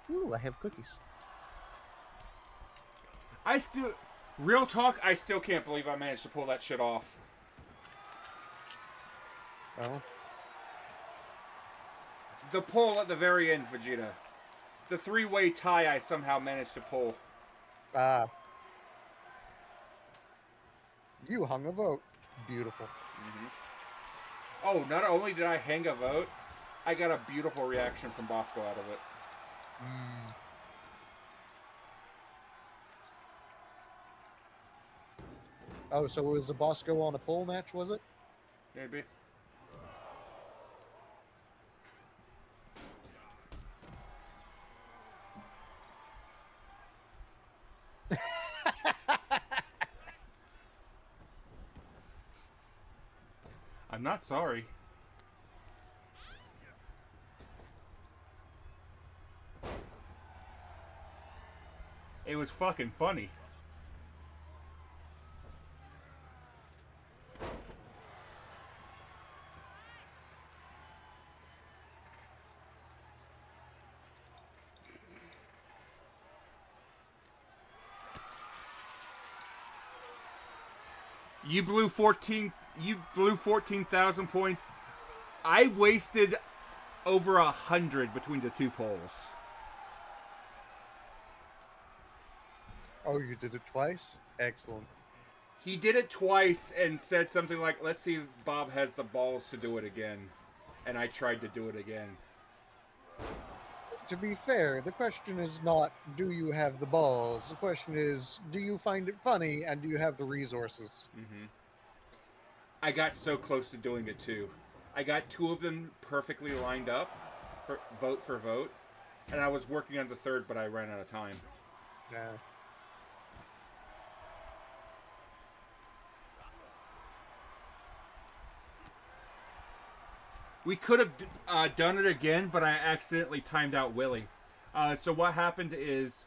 Speaker 5: Ooh, I have cookies.
Speaker 2: Real talk, I still can't believe I managed to pull that shit off.
Speaker 5: Oh.
Speaker 2: The pull at the very end, Vegeta. The three-way tie I somehow managed to pull.
Speaker 5: Ah. You hung a vote. Beautiful.
Speaker 2: Mm-hmm. Oh, not only did I hang a vote, I got a beautiful reaction from Bosco out of it.
Speaker 5: Oh, so it was a Bosco on a pole match, was it?
Speaker 2: Maybe. I'm not sorry. It was fucking funny. You blew 14,000 points. I wasted over 100 between the two polls.
Speaker 5: Oh, you did it twice? Excellent.
Speaker 2: He did it twice and said something like, let's see if Bob has the balls to do it again. And I tried to do it again.
Speaker 5: To be fair, the question is not, do you have the balls? The question is, do you find it funny and do you have the resources?
Speaker 2: Mm-hmm. I got so close to doing it too. I got two of them perfectly lined up, for vote, and I was working on the third, but I ran out of time.
Speaker 5: Yeah.
Speaker 2: We could have done it again, but I accidentally timed out Willie. So what happened is,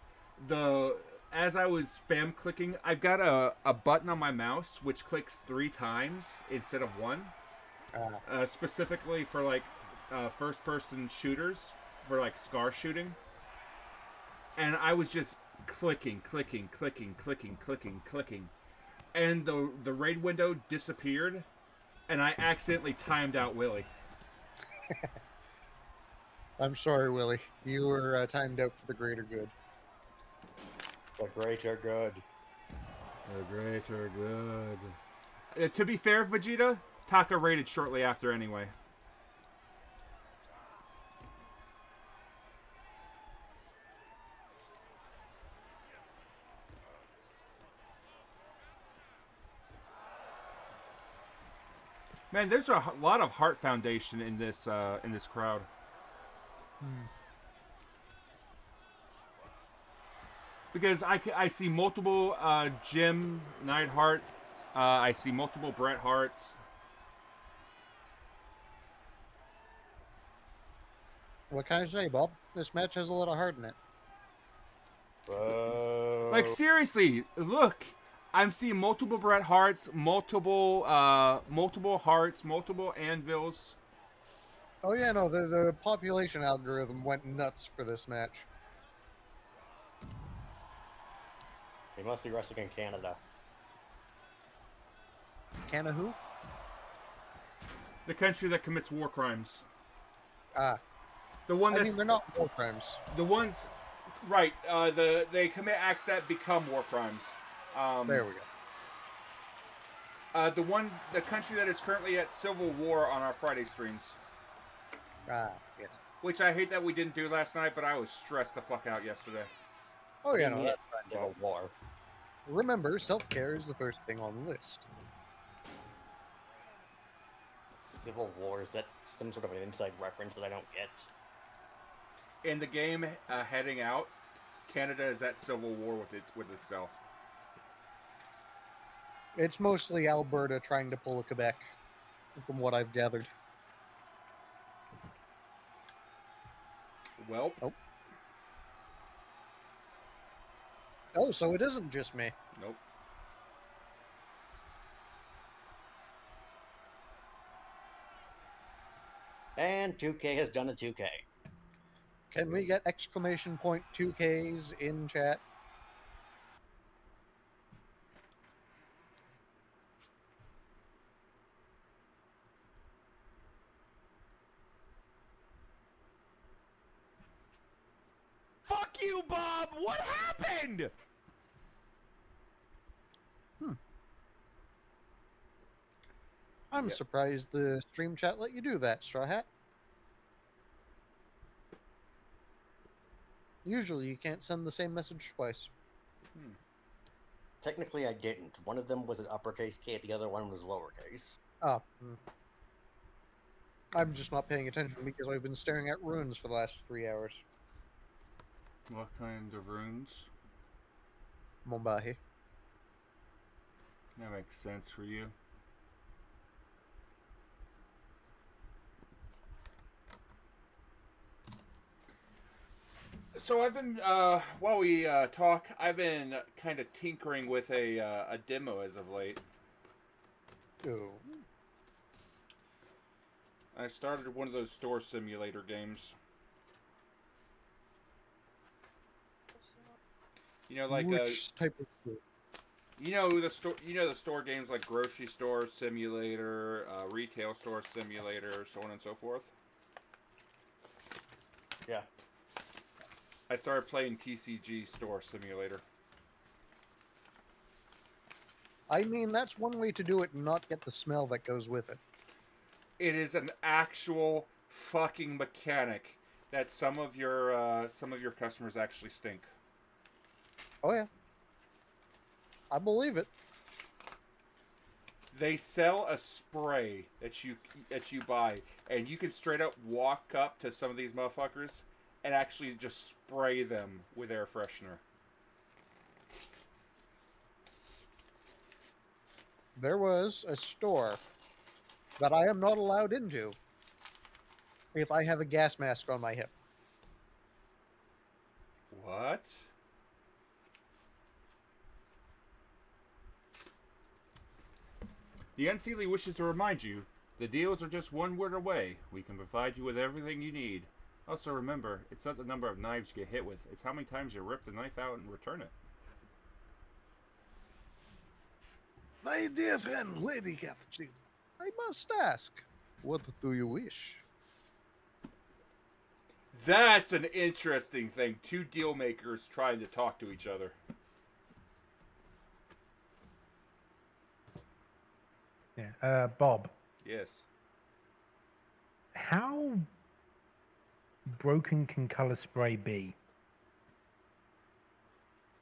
Speaker 2: as I was spam clicking, I've got a button on my mouse which clicks 3 times instead of 1. Specifically for like first person shooters, for like scar shooting. And I was just clicking. And the raid window disappeared, and I accidentally timed out Willie.
Speaker 5: I'm sorry, Willie. You were timed out for the greater good.
Speaker 4: The greater good.
Speaker 2: The greater good. To be fair, Vegeta, Taka raided shortly after anyway. Man, there's a lot of heart foundation in this crowd. Because I see multiple Jim Neidhart, I see multiple Bret Harts.
Speaker 5: What can I say, Bob? This match has a lot of heart in it.
Speaker 2: Like, seriously, look. I'm seeing multiple Bret Harts, multiple hearts, multiple anvils.
Speaker 5: Oh yeah, no, the population algorithm went nuts for this match.
Speaker 4: They must be wrestling in Canada.
Speaker 5: Canada who?
Speaker 2: The country that commits war crimes.
Speaker 5: Ah,
Speaker 2: The one
Speaker 5: I
Speaker 2: that's
Speaker 5: mean they're not war crimes.
Speaker 2: the ones, right? They commit acts that become war crimes.
Speaker 5: There we go.
Speaker 2: The country that is currently at civil war on our Friday streams.
Speaker 5: Ah, yes.
Speaker 2: Which I hate that we didn't do last night, but I was stressed the fuck out yesterday.
Speaker 5: Oh yeah, no, that's fine.
Speaker 4: Civil War.
Speaker 5: Remember, self-care is the first thing on the list.
Speaker 4: Civil War, is that some sort of an inside reference that I don't get?
Speaker 2: In the game heading out, Canada is at civil war with itself.
Speaker 5: It's mostly Alberta trying to pull a Quebec, from what I've gathered.
Speaker 2: Well,
Speaker 5: Oh, so it isn't just me.
Speaker 2: nope.
Speaker 4: And 2K has done a 2K.
Speaker 5: Can we get exclamation point 2Ks in chat?
Speaker 1: Fuck you, Bob! What happened?
Speaker 5: I'm surprised the stream chat let you do that, Straw Hat. Usually you can't send the same message twice.
Speaker 4: Technically, I didn't. One of them was an uppercase K, the other one was lowercase.
Speaker 5: Oh. I'm just not paying attention because I've been staring at runes for the last 3 hours.
Speaker 2: What kind of runes?
Speaker 5: Mombahi.
Speaker 2: That makes sense for you. So I've been, while we talk, I've been kind of tinkering with a demo as of late.
Speaker 5: Oh.
Speaker 2: I started one of those store simulator games. You know, like
Speaker 5: Which type of
Speaker 2: the store games like grocery store simulator, retail store simulator, so on and so forth.
Speaker 4: Yeah.
Speaker 2: I started playing TCG Store Simulator.
Speaker 5: I mean, that's one way to do it and not get the smell that goes with it.
Speaker 2: It is an actual fucking mechanic that some of your customers actually stink.
Speaker 5: Oh yeah. I believe it.
Speaker 2: They sell a spray that you buy, and you can straight up walk up to some of these motherfuckers and actually just spray them with air freshener.
Speaker 5: There was a store that I am not allowed into if I have a gas mask on my hip.
Speaker 2: What? The Unseelie wishes to remind you, the deals are just one word away. We can provide you with everything you need. Also remember, it's not the number of knives you get hit with, it's how many times you rip the knife out and return it.
Speaker 5: My dear friend, Lady Catherine, I must ask, what do you wish?
Speaker 2: That's an interesting thing. Two deal makers trying to talk to each other.
Speaker 3: Yeah. Bob,
Speaker 2: Yes.
Speaker 3: how broken can color spray be?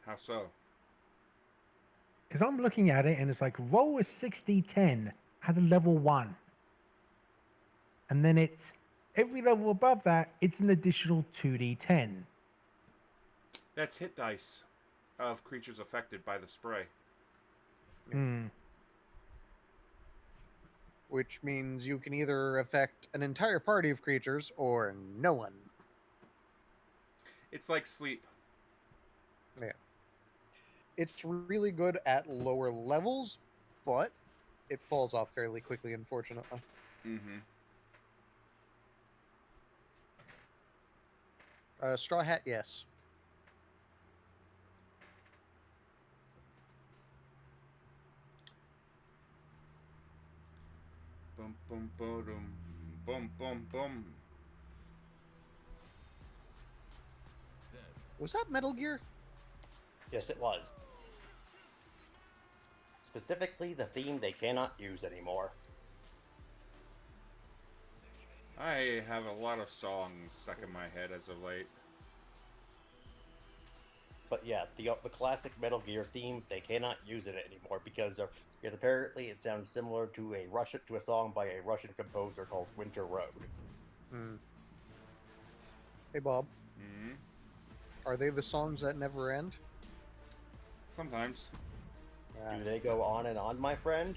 Speaker 2: How so?
Speaker 3: Because I'm looking at it and it's like roll a 60-10 at a level 1. And then it's every level above that, it's an additional 2d10.
Speaker 2: That's hit dice of creatures affected by the spray.
Speaker 5: Which means you can either affect an entire party of creatures or no one.
Speaker 2: It's like sleep.
Speaker 5: Yeah. It's really good at lower levels, but it falls off fairly quickly, unfortunately.
Speaker 2: Mm-hmm.
Speaker 5: Straw Hat, yes.
Speaker 2: Bum bum bum bum bum bum.
Speaker 5: Was that Metal Gear?
Speaker 4: Yes, it was. Specifically, the theme they cannot use anymore.
Speaker 2: I have a lot of songs stuck in my head as of late.
Speaker 4: But yeah, the classic Metal Gear theme, they cannot use it anymore because apparently it sounds similar to a song by a Russian composer called Winter Road.
Speaker 5: Hmm. Hey, Bob.
Speaker 2: Mm-hmm.
Speaker 5: Are they the songs that never end?
Speaker 2: Sometimes.
Speaker 4: Do they go on and on, my friend?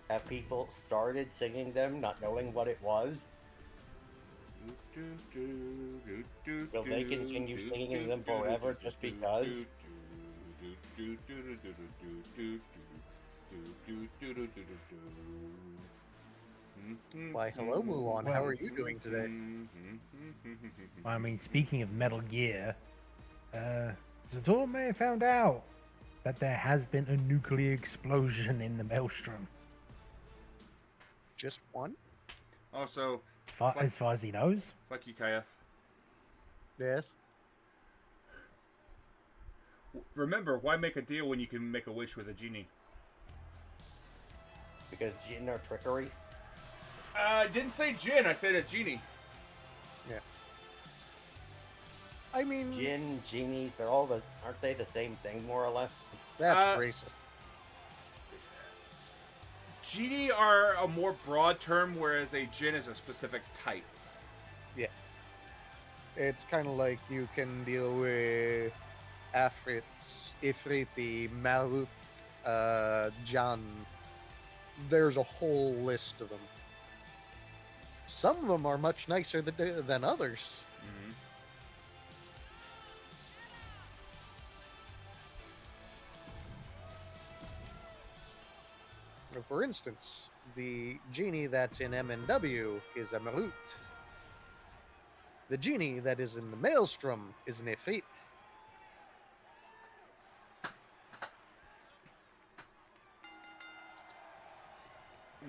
Speaker 4: Have people started singing them, not knowing what it was? Will they continue singing them forever just because?
Speaker 5: Why, hello, Mulan. How are you doing today?
Speaker 3: I mean, speaking of Metal Gear, Zator may have found out that there has been a nuclear explosion in the Maelstrom.
Speaker 5: Just one?
Speaker 2: Also,
Speaker 3: As far as he knows.
Speaker 2: fuck you, Kayeth.
Speaker 5: Yes.
Speaker 2: Remember, why make a deal when you can make a wish with a genie?
Speaker 4: Because Jinn are trickery?
Speaker 2: I didn't say Jin, I said a genie.
Speaker 5: Yeah. I mean,
Speaker 4: Jinn, genies, aren't they the same thing, more or less?
Speaker 5: that's racist.
Speaker 2: Genie are a more broad term, whereas a Jin is a specific type.
Speaker 5: Yeah. It's kind of like you can deal with Afrits, Ifriti, Marut, Jan. There's a whole list of them. Some of them are much nicer than others. For instance, the genie that's in MNW is a Marut. The genie that is in the Maelstrom is an Ifrit.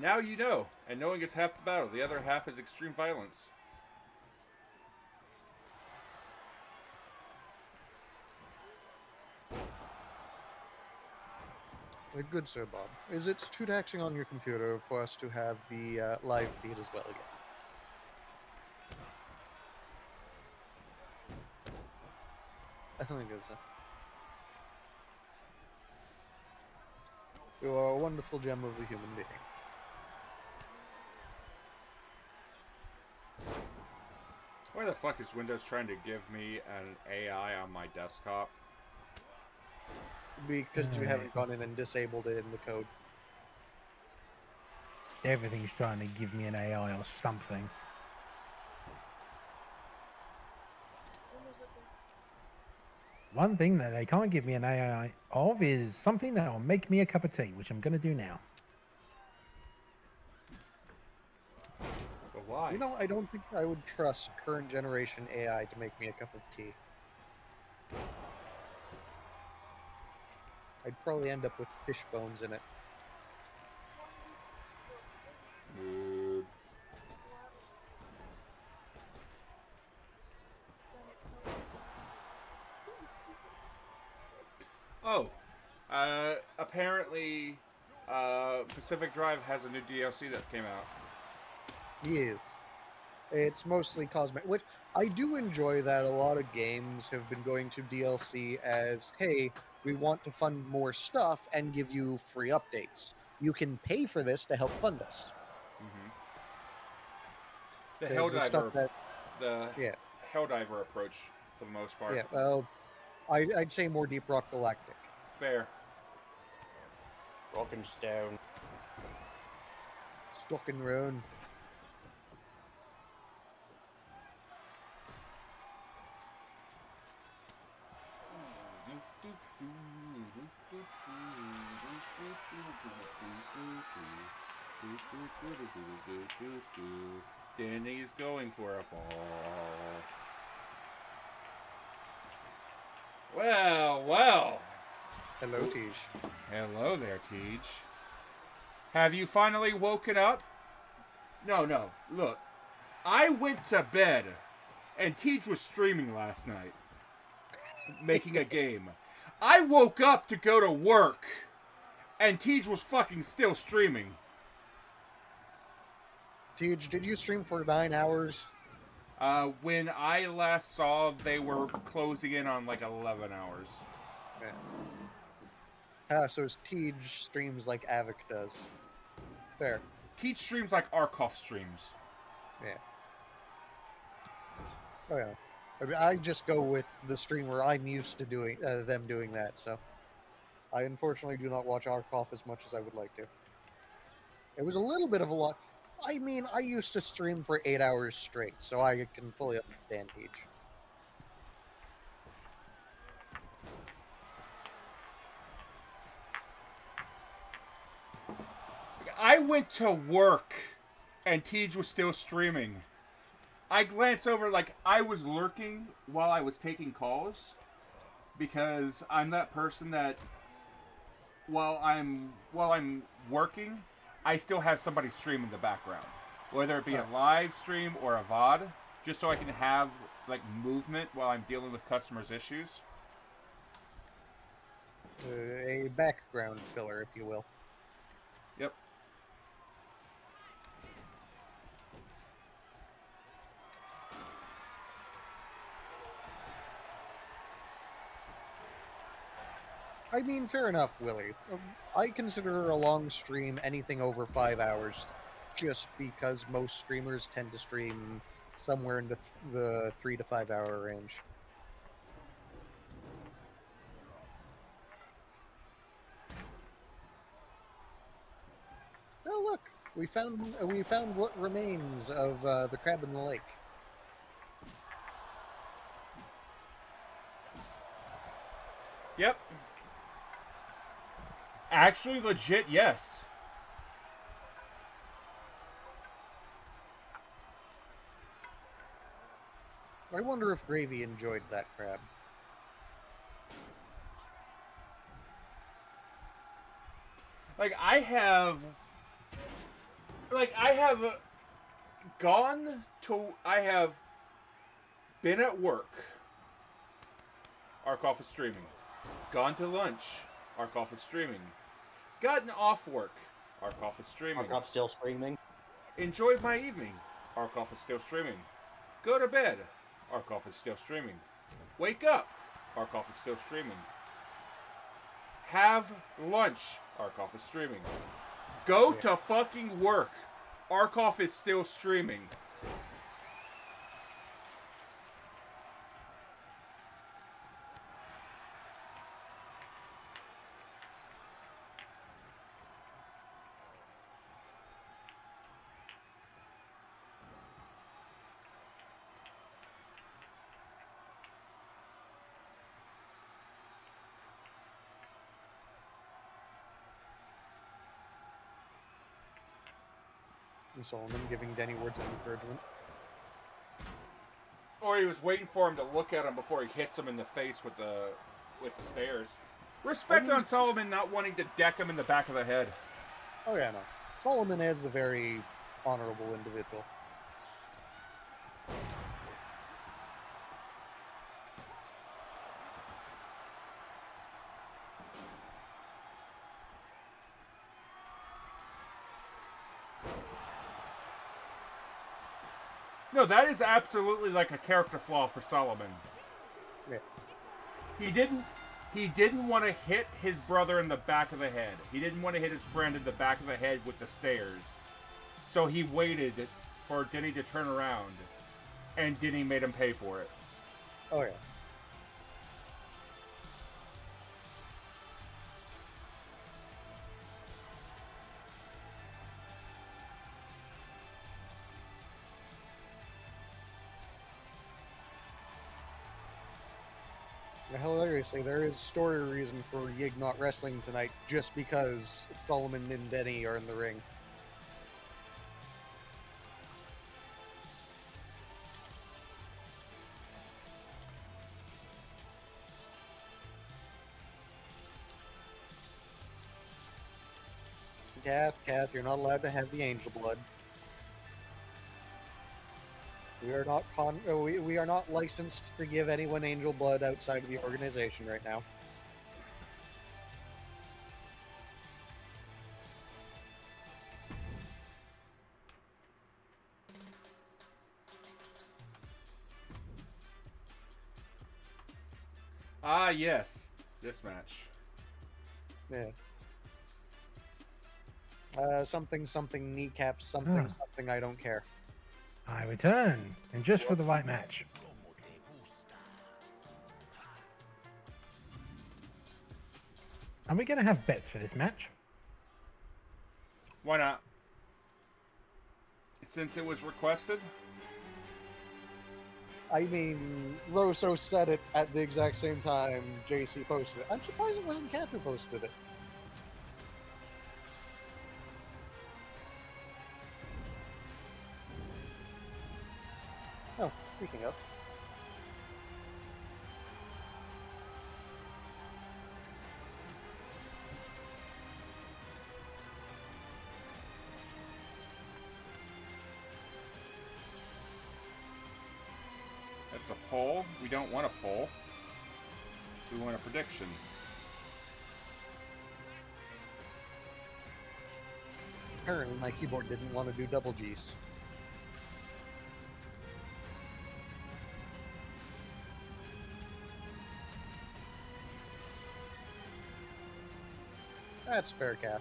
Speaker 2: Now you know, and knowing is half the battle. The other half is extreme violence.
Speaker 5: Good sir, Bob. Is it too taxing on your computer for us to have the live feed as well again? I think it's You are a wonderful gem of a human being.
Speaker 2: Why the fuck is Windows trying to give me an AI on my desktop?
Speaker 5: Because you haven't gone in and disabled it in the code.
Speaker 3: Everything's trying to give me an AI or something. One thing that they can't give me an AI of is something that will make me a cup of tea, which I'm going to do now.
Speaker 2: But why?
Speaker 5: You know, I don't think I would trust current generation AI to make me a cup of tea. I'd probably end up with fish bones in it.
Speaker 2: Mood. Oh, apparently, Pacific Drive has a new DLC that came out.
Speaker 5: Yes. It's mostly cosmetic, which I do enjoy that a lot of games have been going to DLC as, hey, we want to fund more stuff and give you free updates. You can pay for this to help fund us.
Speaker 2: The
Speaker 5: There's the stuff
Speaker 2: Helldiver, Helldiver approach for the most part.
Speaker 5: Yeah, well, I'd say more Deep Rock Galactic.
Speaker 2: Fair.
Speaker 4: Brokenstone.
Speaker 5: Stuck and Rune.
Speaker 2: Danny's going for a fall. Well, well.
Speaker 5: Hello, Tej.
Speaker 2: Hello there, Tej. Have you finally woken up? No. Look, I went to bed, and Tej was streaming last night, making a game. I woke up to go to work, and Tej was fucking still streaming.
Speaker 5: Tej, did you stream for 9 hours?
Speaker 2: When I last saw, they were closing in on like 11 hours.
Speaker 5: Yeah. So Tej streams like Avic does. Fair.
Speaker 2: Tej streams like Arkoff streams.
Speaker 5: Yeah. Oh yeah. I mean, I just go with the streamer I'm used to doing them doing that. So I unfortunately do not watch Arkoff as much as I would like to. It was a little bit of a lot. I mean, I used to stream for 8 hours straight, so I can fully understand Tej.
Speaker 2: I went to work, and Tej was still streaming. I glance over, like, I was lurking while I was taking calls, because I'm that person that while I'm working, I still have somebody stream in the background, whether it be a live stream or a VOD, just so I can have like movement while I'm dealing with customers' issues.
Speaker 5: A background filler, if you will.
Speaker 2: Yep.
Speaker 5: I mean, fair enough, Willie. I consider a long stream anything over 5 hours, just because most streamers tend to stream somewhere in the 3 to 5 hour range. Oh look, we found what remains of the crab in the lake.
Speaker 2: Yep. Actually, legit, yes.
Speaker 5: I wonder if Gravy enjoyed that crab.
Speaker 2: Like, I have been at work. Arkoff is streaming. Gone to lunch. Arkoff is streaming. Gotten off work. Arkoff is streaming.
Speaker 4: Arkoff still streaming.
Speaker 2: Enjoyed my evening. Arkoff is still streaming. Go to bed. Arkoff is still streaming. Wake up. Arkoff is still streaming. Have lunch. Arkoff is streaming. Go to fucking work. Arkoff is still streaming.
Speaker 5: Solomon giving Denny words of encouragement.
Speaker 2: Or he was waiting for him to look at him before he hits him in the face with the stairs. Respect on Solomon not wanting to deck him in the back of the head.
Speaker 5: Oh yeah, no. Solomon is a very honorable individual.
Speaker 2: No, that is absolutely like a character flaw for Solomon.
Speaker 5: Yeah.
Speaker 2: He didn't want to hit his brother in the back of the head. He didn't want to hit his friend in the back of the head with the stairs. So he waited for Denny to turn around, and Denny made him pay for it.
Speaker 5: Oh yeah. Hilariously, there is story reason for Yig not wrestling tonight, just because Solomon and Denny are in the ring. Kath, you're not allowed to have the angel blood. We are not we are not licensed to give anyone angel blood outside of the organization right now.
Speaker 2: Ah, yes. This match.
Speaker 5: Yeah. Something kneecaps, something I don't care.
Speaker 3: I return, and just for the right match. Are we going to have bets for this match?
Speaker 2: Why not? Since it was requested?
Speaker 5: I mean, Rosso said it at the exact same time JC posted it. I'm surprised it wasn't Kath who posted it. Oh, speaking of.
Speaker 2: That's a poll. We don't want a poll. We want a prediction.
Speaker 5: Apparently my keyboard didn't want to do double G's. That's fair, Kath.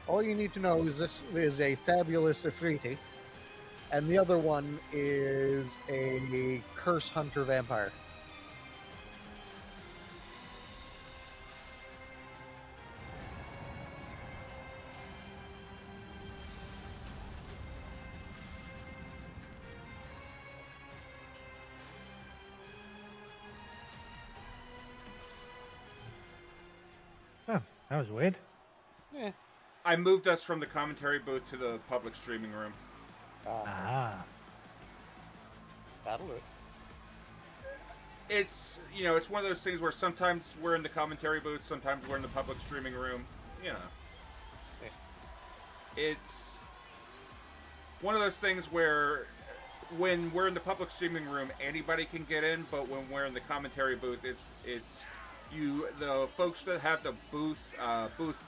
Speaker 5: All you need to know is this is a fabulous Ifriti, and the other one is a curse hunter vampire.
Speaker 3: Oh, that was weird.
Speaker 5: Yeah.
Speaker 2: I moved us from the commentary booth to the public streaming room.
Speaker 3: Ah.
Speaker 5: That'll do it.
Speaker 2: It's, you know, it's one of those things where sometimes we're in the commentary booth, sometimes we're in the public streaming room. You know.
Speaker 5: Yeah.
Speaker 2: It's one of those things where when we're in the public streaming room, anybody can get in, but when we're in the commentary booth, it's you, the folks that have the booth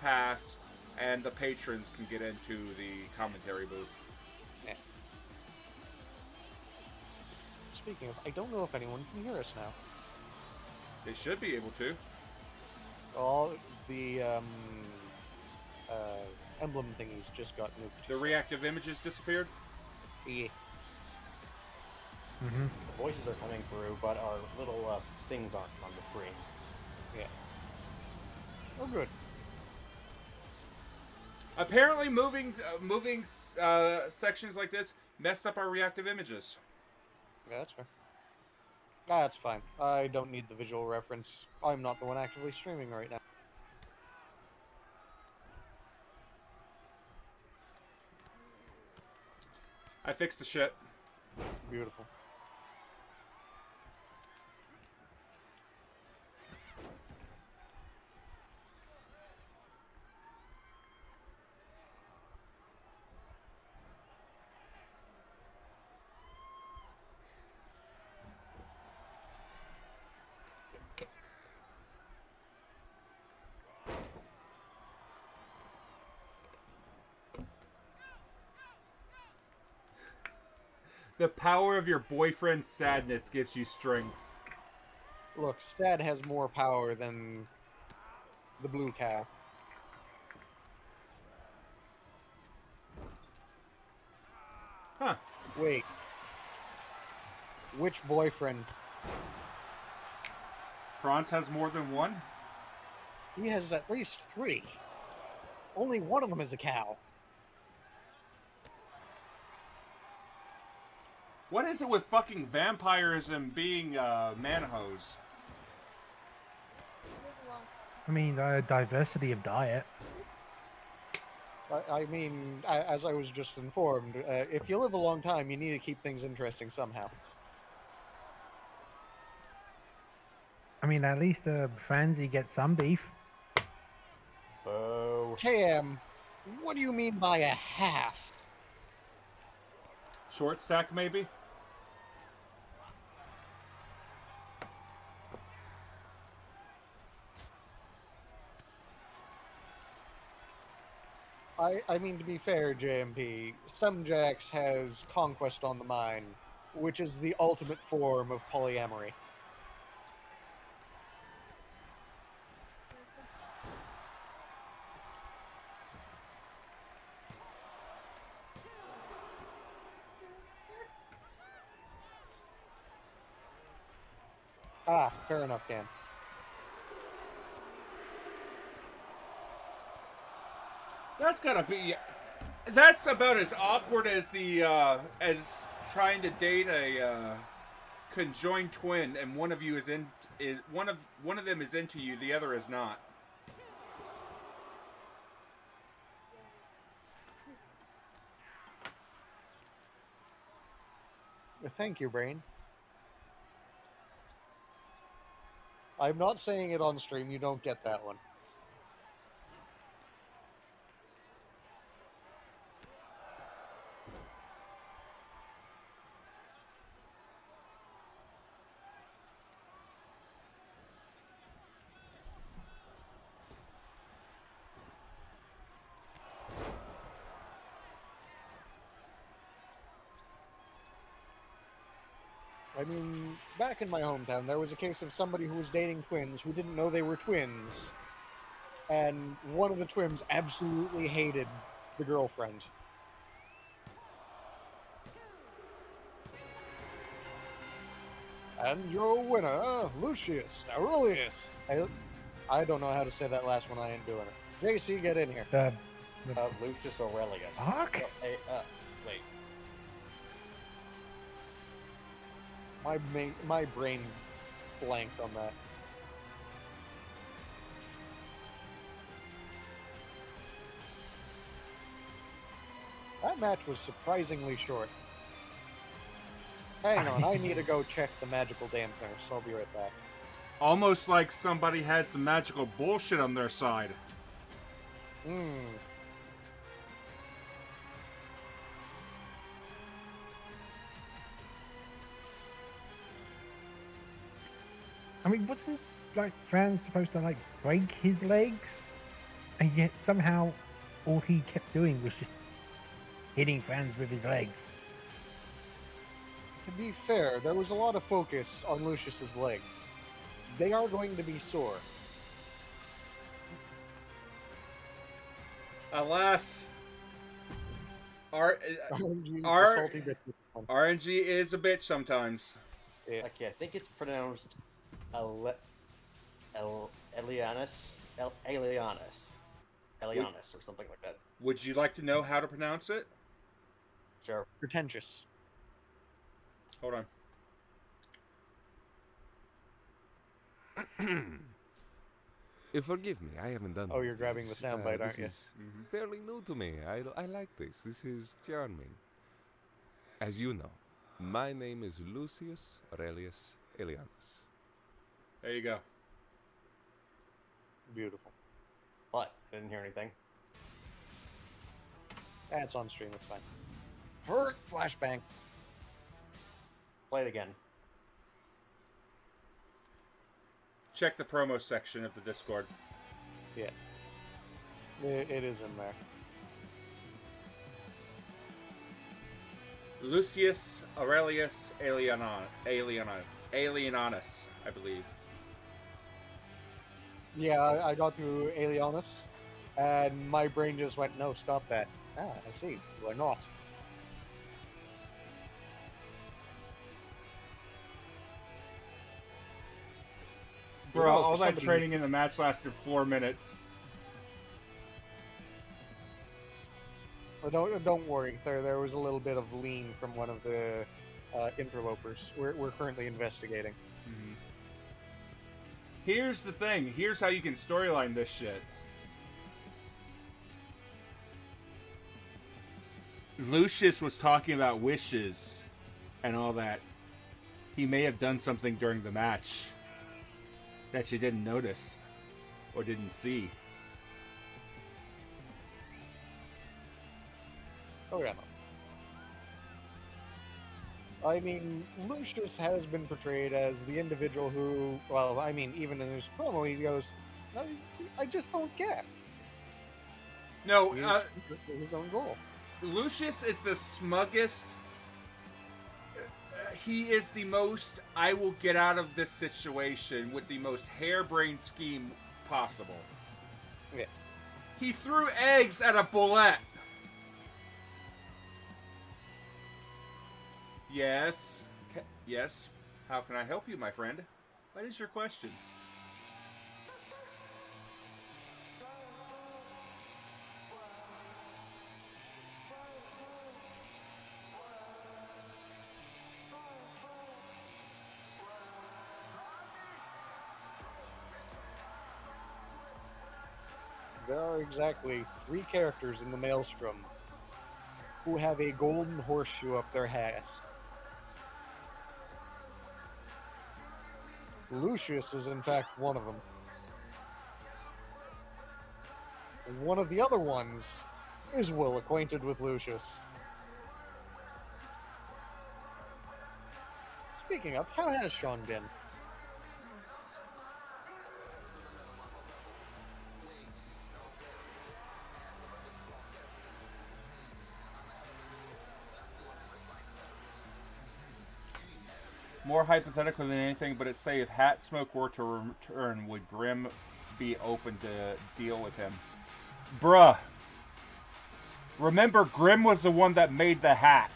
Speaker 2: pass, and the patrons can get into the commentary booth.
Speaker 5: Yeah. Speaking of, I don't know if anyone can hear us now.
Speaker 2: They should be able to.
Speaker 5: All the emblem thingies just got nuked.
Speaker 2: The reactive images disappeared?
Speaker 5: Yeah.
Speaker 3: Mm-hmm.
Speaker 4: The voices are coming through, but our little things aren't on the screen.
Speaker 5: Yeah. Oh, good.
Speaker 2: Apparently moving sections like this messed up our reactive images.
Speaker 5: Yeah, that's fair. That's fine. I don't need the visual reference. I'm not the one actively streaming right now.
Speaker 2: I fixed the shit.
Speaker 5: Beautiful.
Speaker 2: The power of your boyfriend's sadness gives you strength.
Speaker 5: Look, Stad has more power than the blue cow.
Speaker 2: Huh.
Speaker 5: Wait. Which boyfriend?
Speaker 2: Franz has more than one?
Speaker 5: He has at least 3. Only one of them is a cow.
Speaker 2: What is it with fucking vampires and being manhos?
Speaker 3: I mean, diversity of diet.
Speaker 5: I mean, as I was just informed, if you live a long time, you need to keep things interesting
Speaker 3: I mean, at least Franzi gets some beef.
Speaker 4: Boo.
Speaker 5: Cam, what do you mean by a half?
Speaker 2: Short stack, maybe?
Speaker 5: I mean, to be fair, JMP, Sumjax has conquest on the mind, which is the ultimate form of polyamory. Ah, fair enough, Cam.
Speaker 2: That's gotta be. That's about as awkward as the as trying to date a conjoined twin, and one of you is one of them is into you, the other is not.
Speaker 5: Thank you, Brain. I'm not saying it on stream, you don't get that one. I mean, back in my hometown, there was a case of somebody who was dating twins who didn't know they were twins. And one of the twins absolutely hated the girlfriend. And your winner, Lucius Aurelius. I don't know how to say that last one, I ain't doing it. JC, get in here.
Speaker 4: Lucius Aurelius.
Speaker 3: Fuck?
Speaker 4: Hey, wait.
Speaker 5: My brain blanked on that. That match was surprisingly short. Hang on, I need to go check the magical dampeners, so I'll be right back.
Speaker 2: Almost like somebody had some magical bullshit on their side.
Speaker 3: I mean, wasn't like Franz supposed to like break his legs, and yet somehow all he kept doing was just hitting Franz with his legs.
Speaker 5: To be fair, there was a lot of focus on Lucius's legs. They are going to be sore.
Speaker 2: Alas,
Speaker 5: RNG is a
Speaker 2: our-
Speaker 5: salty bitch.
Speaker 2: RNG is a bitch sometimes.
Speaker 5: Yeah.
Speaker 4: Okay, I think it's pronounced Elianus, or something like that.
Speaker 2: Would you like to know how to pronounce it?
Speaker 4: Sure.
Speaker 5: Pretentious.
Speaker 2: Hold on.
Speaker 1: Forgive me, I haven't done.
Speaker 5: Oh, you're grabbing the
Speaker 1: this.
Speaker 5: soundbite,
Speaker 1: This
Speaker 5: aren't you?
Speaker 1: is fairly new to me. I like this. This is charming. As you know, my name is Lucius Aurelius Elianus.
Speaker 2: There you go.
Speaker 5: Beautiful.
Speaker 4: What? I didn't hear anything.
Speaker 5: It's on stream, it's fine. Hurt flashbang.
Speaker 4: Play it again.
Speaker 2: Check the promo section of the Discord.
Speaker 5: Yeah. It is in there.
Speaker 2: Lucius Aurelius Alienanus, I believe.
Speaker 5: Yeah, I got through Alienus, and my brain just went, no, stop that. Ah, I see. You are not.
Speaker 2: Bro,
Speaker 5: You know,
Speaker 2: all
Speaker 5: for
Speaker 2: that
Speaker 5: somebody-
Speaker 2: training in the match lasted 4 minutes.
Speaker 5: Don't worry. There was a little bit of lean from one of the interlopers. We're currently investigating.
Speaker 2: Mhm. Here's the thing. Here's how you can storyline this shit. Lucius was talking about wishes and all that. He may have done something during the match that you didn't notice or didn't see.
Speaker 5: Oh yeah. I mean, Lucius has been portrayed as the individual who, well, I mean, even in his promo, he goes, I just don't care.
Speaker 2: No,
Speaker 5: He's his own goal.
Speaker 2: Lucius is the smuggest. He is the most, I will get out of this situation with the most harebrained scheme possible.
Speaker 5: Yeah.
Speaker 2: He threw eggs at a bullet. Yes. Yes. How can I help you, my friend? What is your question?
Speaker 5: There are exactly 3 characters in the Maelstrom who have a golden horseshoe up their ass. Lucius is in fact one of them. One of the other ones is well acquainted with Lucius. Speaking of, how has Sean been?
Speaker 2: More hypothetical than anything, but it's say if Hat Smoke were to return, would Grimm be open to deal with him? Bruh. Remember, Grimm was the one that made the hat.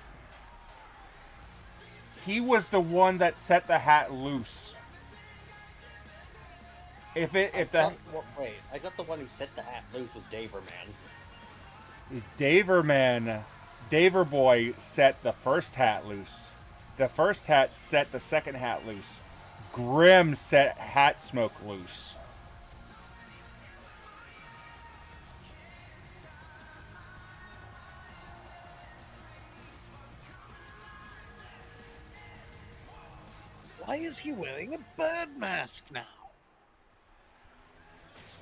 Speaker 2: He was the one that set the hat loose.
Speaker 4: Wait, I thought the one who set the hat loose was Daverman.
Speaker 2: Daver Boy set the first hat loose. The first hat set the second hat loose. Grimm set Hat Smoke loose.
Speaker 5: Why is he wearing a bird mask now?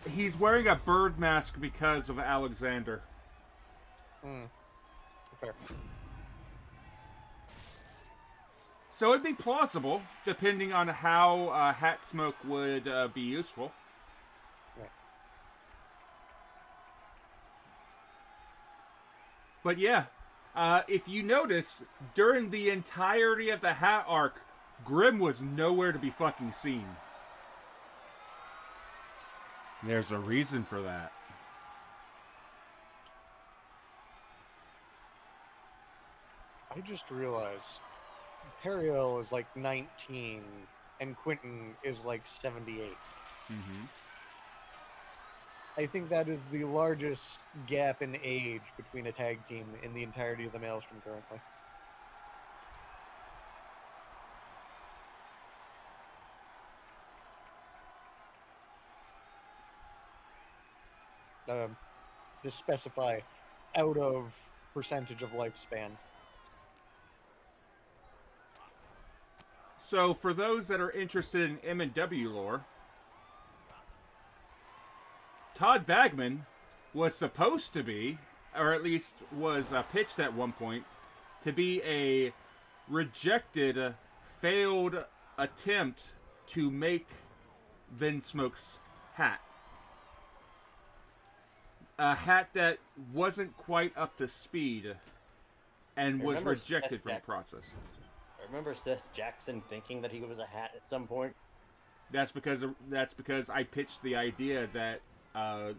Speaker 2: He's wearing a bird mask because of Alexander.
Speaker 5: Fair.
Speaker 2: So it'd be plausible, depending on how Hat Smoke would be useful.
Speaker 5: Right.
Speaker 2: But yeah, if you notice, during the entirety of the Hat arc, Grimm was nowhere to be fucking seen. There's a reason for that.
Speaker 5: I just realized Periel is like 19 and Quentin is like 78.
Speaker 2: Mm-hmm.
Speaker 5: I think that is the largest gap in age between a tag team in the entirety of the Maelstrom currently. To specify out of percentage of lifespan.
Speaker 2: So for those that are interested in M&W lore, Todd Bagman was supposed to be, or at least was pitched at one point, to be a rejected, failed attempt to make Vince Smoke's hat. A hat that wasn't quite up to speed and was rejected from the process.
Speaker 4: I remember Seth Jackson thinking that he was a hat at some point.
Speaker 2: That's because I pitched the idea that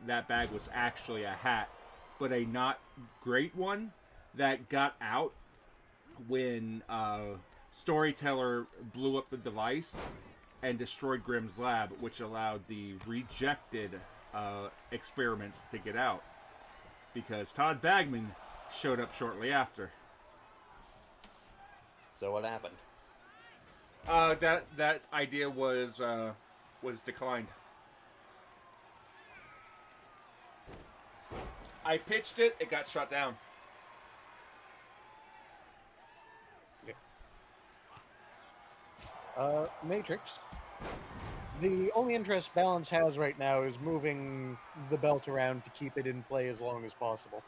Speaker 2: that bag was actually a hat, but a not great one that got out when Storyteller blew up the device and destroyed Grimm's lab, which allowed the rejected experiments to get out, because Todd Bagman showed up shortly after.
Speaker 4: So what happened?
Speaker 2: That idea was declined. I pitched it. It got shut down.
Speaker 5: Matrix. The only interest Balance has right now is moving the belt around to keep it in play as long as possible.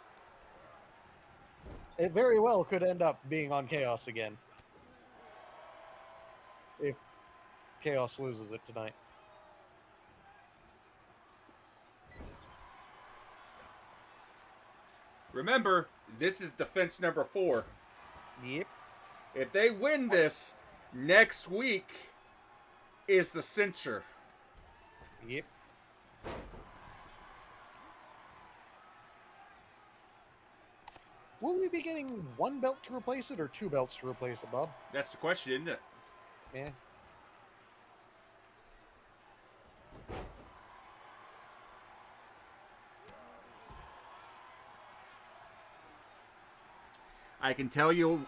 Speaker 5: It very well could end up being on Chaos again. If Chaos loses it tonight.
Speaker 2: Remember, this is defense number 4.
Speaker 5: Yep.
Speaker 2: If they win this, next week is the censure.
Speaker 5: Yep. Will we be getting 1 belt to replace it or 2 belts to replace it, Bob?
Speaker 2: That's the question, isn't it?
Speaker 5: Yeah.
Speaker 2: I can tell you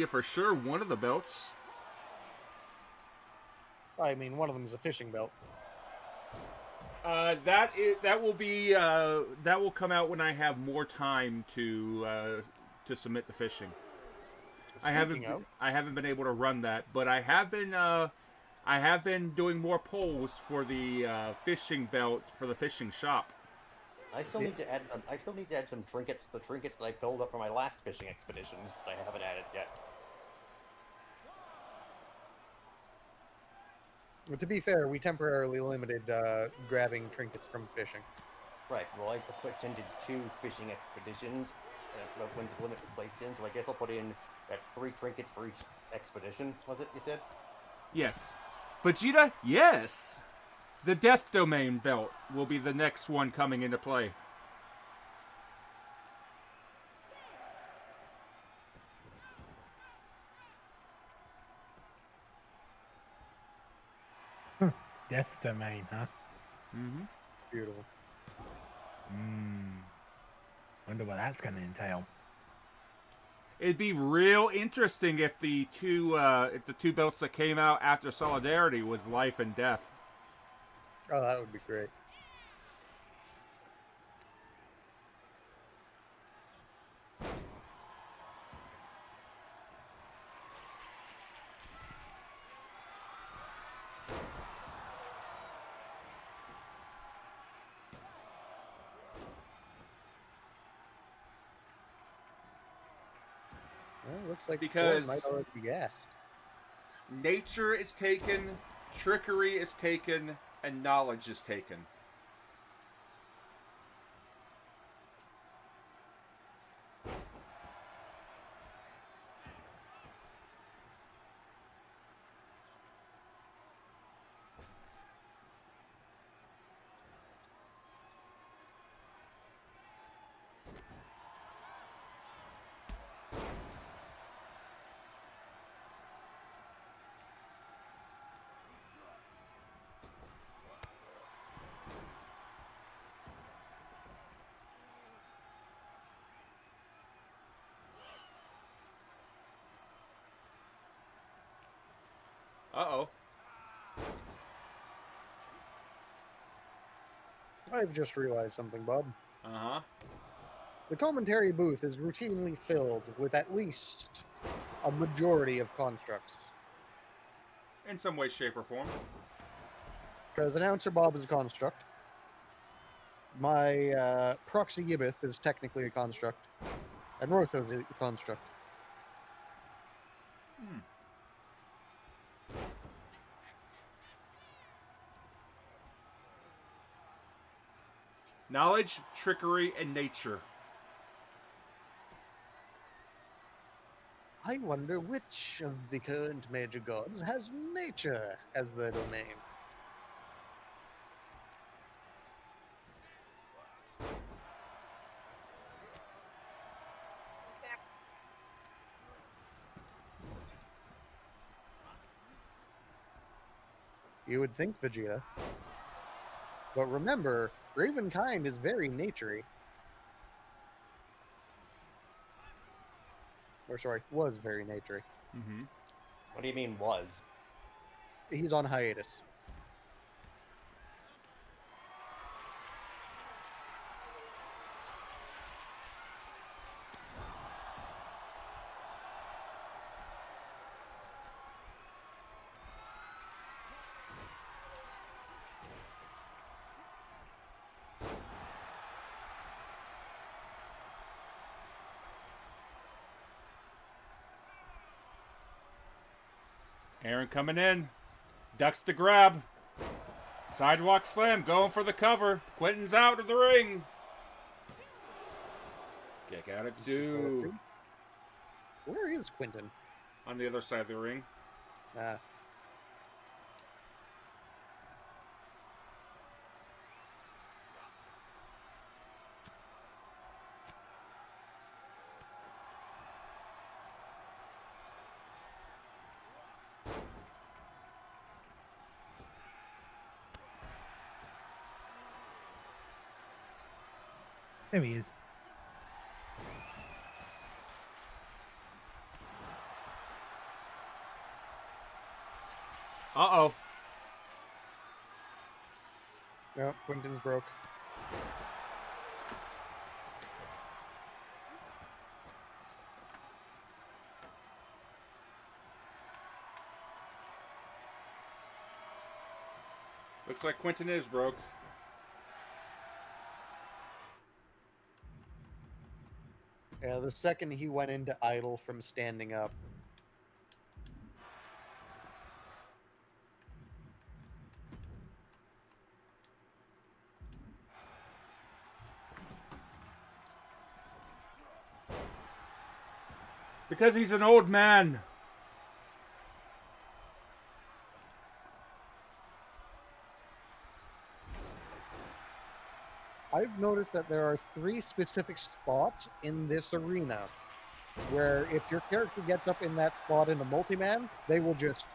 Speaker 2: for sure one of the belts.
Speaker 5: I mean, one of them is a fishing belt.
Speaker 2: That will come out when I have more time to submit the fishing. I haven't been able to run that, but I have been doing more polls for the fishing belt for the fishing shop.
Speaker 4: I still need to add. I still need to add some trinkets. The trinkets that I pulled up for my last fishing expeditions that I haven't added yet.
Speaker 5: Well, to be fair, we temporarily limited grabbing trinkets from fishing.
Speaker 4: Right. Well, I attended 2 fishing expeditions when the limit was placed in. So I guess I'll put in that's 3 trinkets for each expedition. Was it? You said?
Speaker 2: Yes. Vegeta, yes. The Death Domain belt will be the next one coming into play.
Speaker 3: Death Domain, huh?
Speaker 2: Mm-hmm.
Speaker 5: Beautiful.
Speaker 3: Wonder what that's going to entail.
Speaker 2: It'd be real interesting if the two belts that came out after Solidarity was Life and Death.
Speaker 5: Oh, that would be great. Well, looks like
Speaker 2: Because-
Speaker 5: Thor might already be gassed.
Speaker 2: Nature is taken, trickery is taken, and knowledge is taken. Uh-oh.
Speaker 5: I've just realized something, Bob.
Speaker 2: Uh-huh.
Speaker 5: The commentary booth is routinely filled with at least a majority of constructs.
Speaker 2: In some way, shape, or form.
Speaker 5: Because Announcer Bob is a construct. My Proxy Gibbeth is technically a construct. And Rotho's a construct.
Speaker 2: Knowledge, trickery, and nature.
Speaker 5: I wonder which of the current major gods has nature as their domain. You would think Vegeta. But remember, Ravenkind is very naturey. Or sorry, was very naturey.
Speaker 2: Mm-hmm.
Speaker 4: What do you mean was?
Speaker 5: He's on hiatus.
Speaker 2: Aaron coming in. Ducks the grab. Sidewalk slam. Going for the cover. Quentin's out of the ring. Kick out at 2.
Speaker 5: Where is Quentin?
Speaker 2: On the other side of the ring.
Speaker 5: Ah.
Speaker 3: There he is.
Speaker 2: Uh-oh.
Speaker 5: No, Quentin's broke.
Speaker 2: Looks like Quentin is broke.
Speaker 5: Yeah, the second he went into idle from standing up.
Speaker 2: Because he's an old man.
Speaker 5: I've noticed that there are 3 specific spots in this arena where if your character gets up in that spot in a multi-man, they will just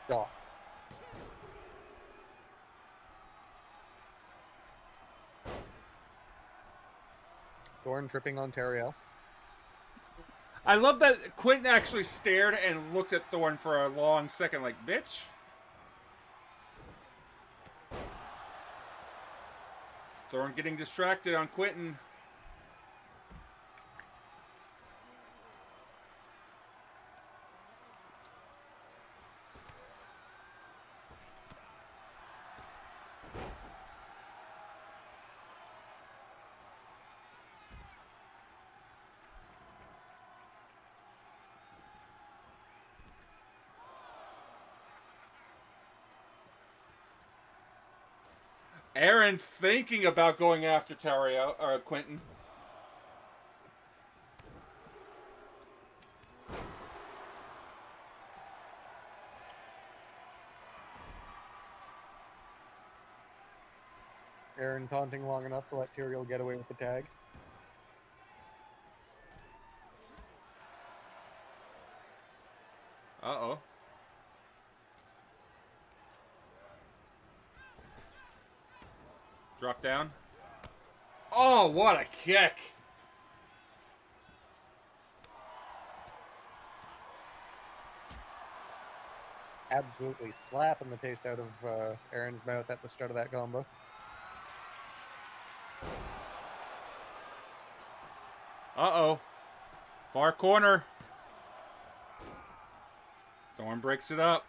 Speaker 5: stop. Thorn tripping on Tariel.
Speaker 2: I love that Quentin actually stared and looked at Thorn for a long second like, bitch. Thorn getting distracted on Quentin. Aaron thinking about going after Quentin.
Speaker 5: Aaron taunting long enough to let Tyrael get away with the tag.
Speaker 2: Uh-oh. Drop down. Oh, what a kick.
Speaker 5: Absolutely slapping the taste out of Aaron's mouth at the start of that combo.
Speaker 2: Uh-oh. Far corner. Thorn breaks it up.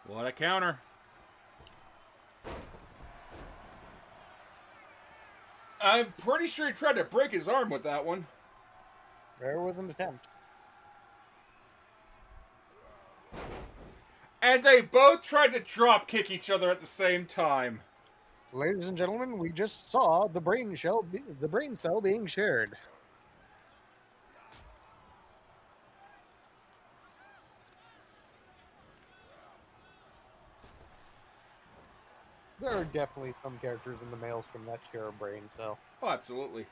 Speaker 2: What a counter. I'm pretty sure he tried to break his arm with that one.
Speaker 5: There was an attempt.
Speaker 2: And they both tried to drop kick each other at the same time.
Speaker 5: Ladies and gentlemen, we just saw the brain cell being shared. There are definitely some characters in the Maelstrom that share a brain cell.
Speaker 2: Oh, absolutely.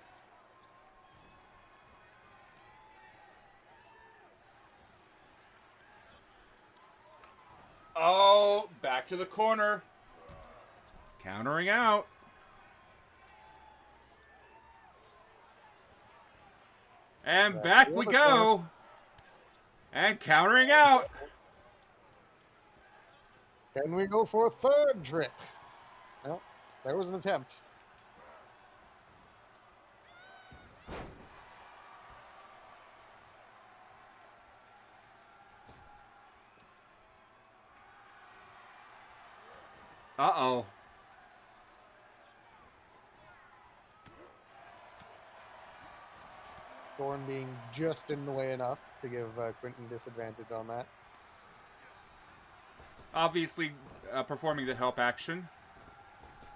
Speaker 2: Oh, back to the corner. Countering out. And back we go. And countering out.
Speaker 5: Can we go for a third trick? Well, there was an attempt.
Speaker 2: Uh-oh.
Speaker 5: Thorn being just in the way enough to give Quentin disadvantage on that.
Speaker 2: Obviously, performing the help action.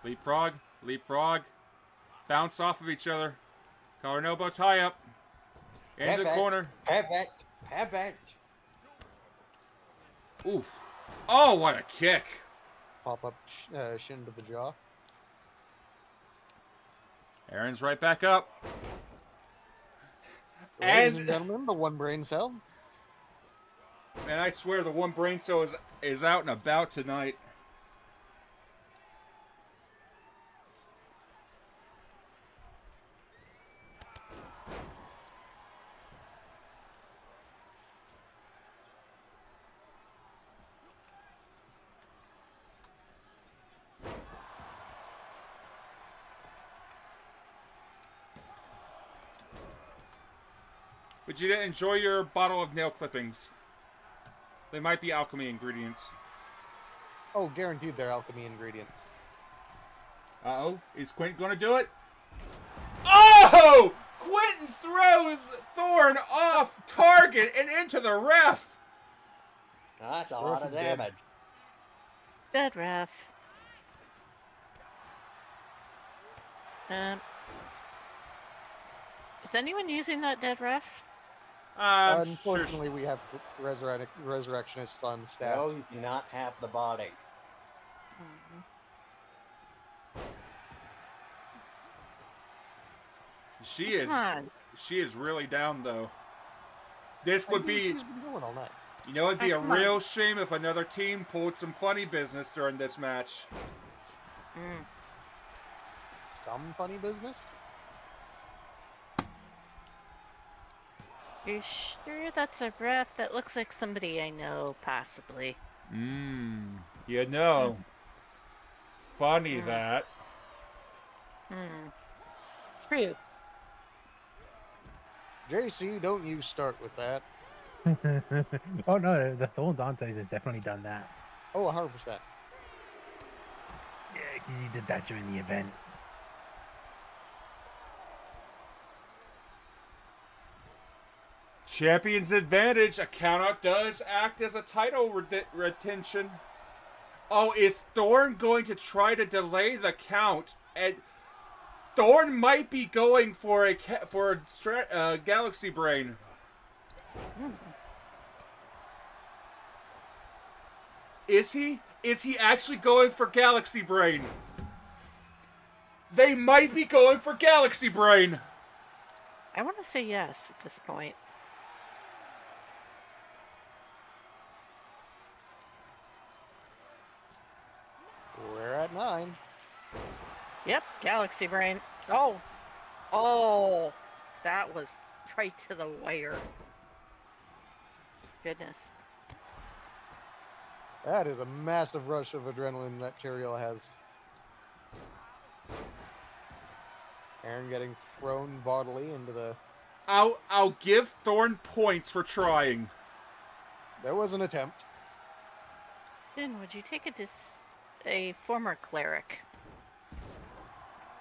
Speaker 2: Leapfrog, leapfrog. Bounce off of each other. Collar and elbow tie up. Into the corner.
Speaker 4: Pivot.
Speaker 2: Oof. Oh, what a kick.
Speaker 5: Pop up shin to the jaw.
Speaker 2: Aaron's right back up.
Speaker 5: Ladies and gentlemen, the one brain cell.
Speaker 2: And I swear the one brain cell is out and about tonight. But you didn't enjoy your bottle of nail clippings. They might be alchemy ingredients.
Speaker 5: Oh, guaranteed they're alchemy ingredients.
Speaker 2: Uh-oh. Is Quentin going to do it? Oh! Quentin throws Thorn off target and into the ref.
Speaker 4: That's a lot of damage.
Speaker 6: Good ref. Is anyone using that dead ref?
Speaker 5: Unfortunately, we have resurrectionists on staff.
Speaker 4: No, you do not have the body.
Speaker 2: She is really down though. This would be,
Speaker 5: She's been going all night.
Speaker 2: you know, it'd be a real shame if another team pulled some funny business during this match.
Speaker 5: Some funny business?
Speaker 6: You sure that's a ref? That looks like somebody I know, possibly.
Speaker 2: You know. Funny that.
Speaker 6: True.
Speaker 5: JC, don't you start with that.
Speaker 3: Oh no, the Thorn Dantes has definitely done that.
Speaker 5: Oh, 100%.
Speaker 3: Yeah, because he did that during the event.
Speaker 2: Champion's advantage. A countout does act as a title retention. Oh, is Thorn going to try to delay the count? And Thorn might be going for a Galaxy Brain. Is he? Is he actually going for Galaxy Brain? They might be going for Galaxy Brain.
Speaker 6: I want to say yes at this point.
Speaker 5: We're at 9.
Speaker 6: Yep, Galaxy Brain. Oh, that was right to the wire. Goodness.
Speaker 5: That is a massive rush of adrenaline that Teriel has. Aaron getting thrown bodily into the...
Speaker 2: I'll give Thorn points for trying.
Speaker 5: There was an attempt.
Speaker 6: Finn, would you take a former cleric?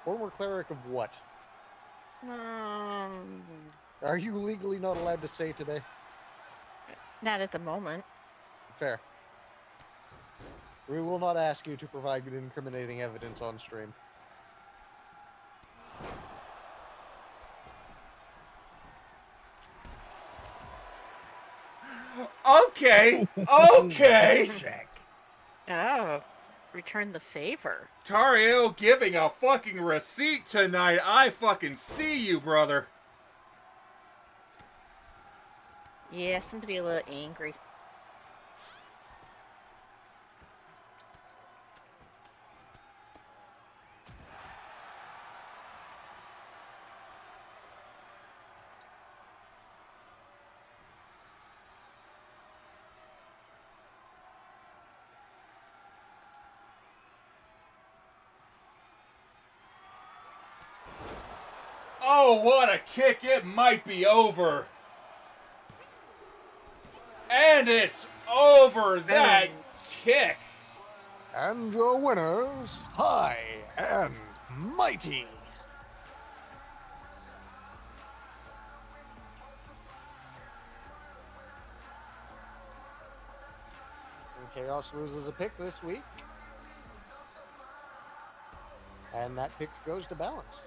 Speaker 5: Former cleric of what? Are you legally not allowed to say today?
Speaker 6: Not at the moment.
Speaker 5: Fair. We will not ask you to provide incriminating evidence on stream.
Speaker 2: Okay.
Speaker 3: Check.
Speaker 6: Oh, return the favor.
Speaker 2: Tariel giving a fucking receipt tonight. I fucking see you, brother.
Speaker 6: Yeah, somebody a little angry.
Speaker 2: Oh, what a kick. It might be over. And it's over. That kick.
Speaker 5: And your winners, High and Mighty. And Chaos loses a pick this week. And that pick goes to Balance.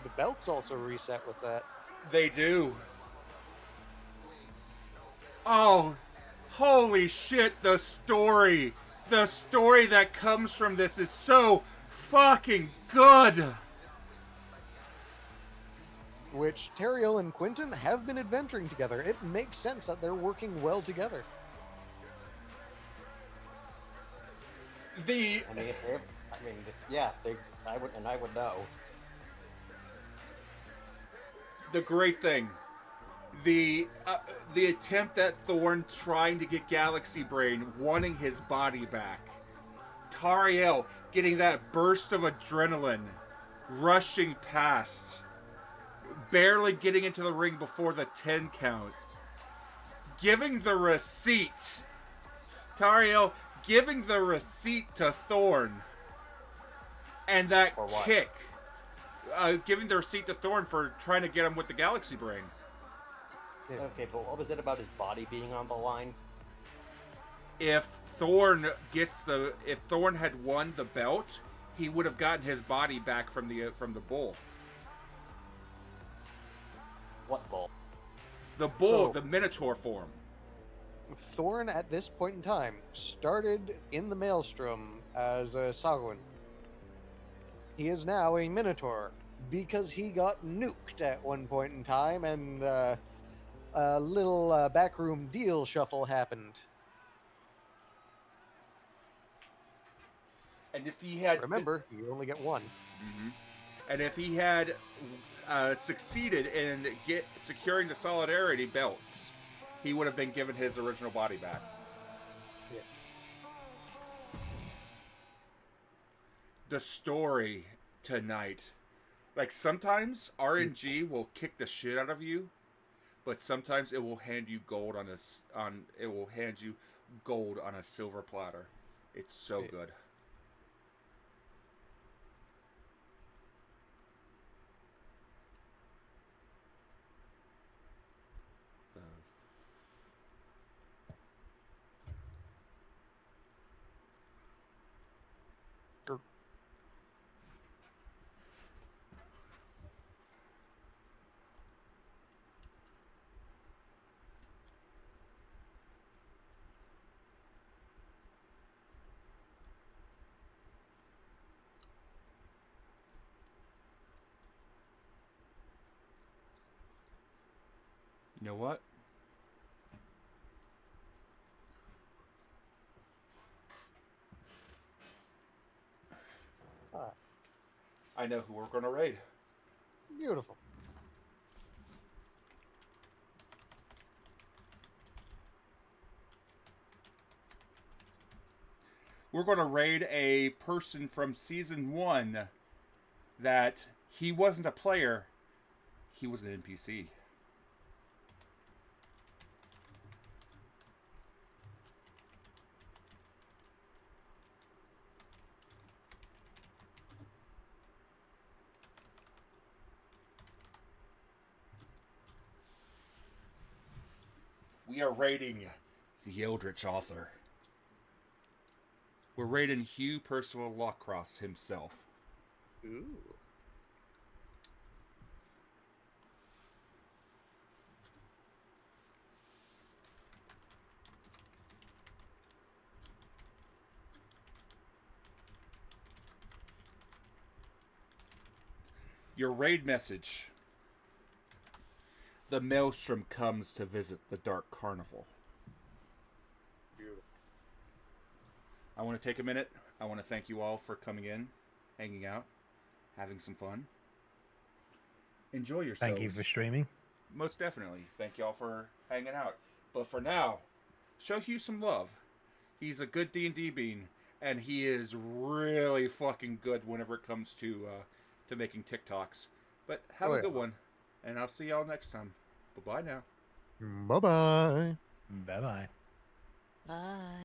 Speaker 5: The belts also reset with that.
Speaker 2: They do. Oh, holy shit, the story. The story that comes from this is so fucking good.
Speaker 5: Which Teriel and Quentin have been adventuring together. It makes sense that they're working well together.
Speaker 2: The
Speaker 4: I would know.
Speaker 2: the great thing, the attempt at Thorn trying to get Galaxy Brain, wanting his body back. Tariel getting that burst of adrenaline, rushing past, barely getting into the ring before the 10 count, giving the receipt. Tariel giving the receipt to Thorn, and that kick. Giving the receipt to Thorn for trying to get him with the Galaxy Brain.
Speaker 5: Yeah.
Speaker 4: Okay, but what was it about his body being on the line?
Speaker 2: If Thorn had won the belt, he would have gotten his body back from the bull.
Speaker 4: What bull?
Speaker 2: The bull,
Speaker 5: So-
Speaker 2: the Minotaur form.
Speaker 5: Thorn, at this point in time, started in the Maelstrom as a Sagwin. He is now a Minotaur because he got nuked at one point in time, and a little backroom deal shuffle happened.
Speaker 2: And if he had
Speaker 5: Remember, you only get one.
Speaker 2: and if he had succeeded in securing the Solidarity belts, he would have been given his original body back.
Speaker 5: Yeah.
Speaker 2: The story tonight, like sometimes RNG will kick the shit out of you, but sometimes it will hand you gold on a silver platter. It's so
Speaker 5: Yeah.
Speaker 2: good.
Speaker 5: Grr.
Speaker 2: You know what? I know who we're going to raid.
Speaker 5: Beautiful.
Speaker 2: We're going to raid a person from season 1 that he wasn't a player, he was an NPC. We are raiding the Eldritch author. We're raiding Hugh Percival Lockcross himself.
Speaker 5: Ooh.
Speaker 2: Your raid message. The Maelstrom comes to visit the Dark Carnival.
Speaker 5: Beautiful.
Speaker 2: I want to take a minute. I want to thank you all for coming in, hanging out, having some fun. Enjoy yourselves.
Speaker 3: Thank you for streaming.
Speaker 2: Most definitely. Thank you all for hanging out. But for now, show Hugh some love. He's a good D&D bean, and he is really fucking good whenever it comes to making TikToks. But have a good one, and I'll see y'all next time. Bye-bye now.
Speaker 5: Bye-bye.
Speaker 3: Bye bye.
Speaker 6: Bye.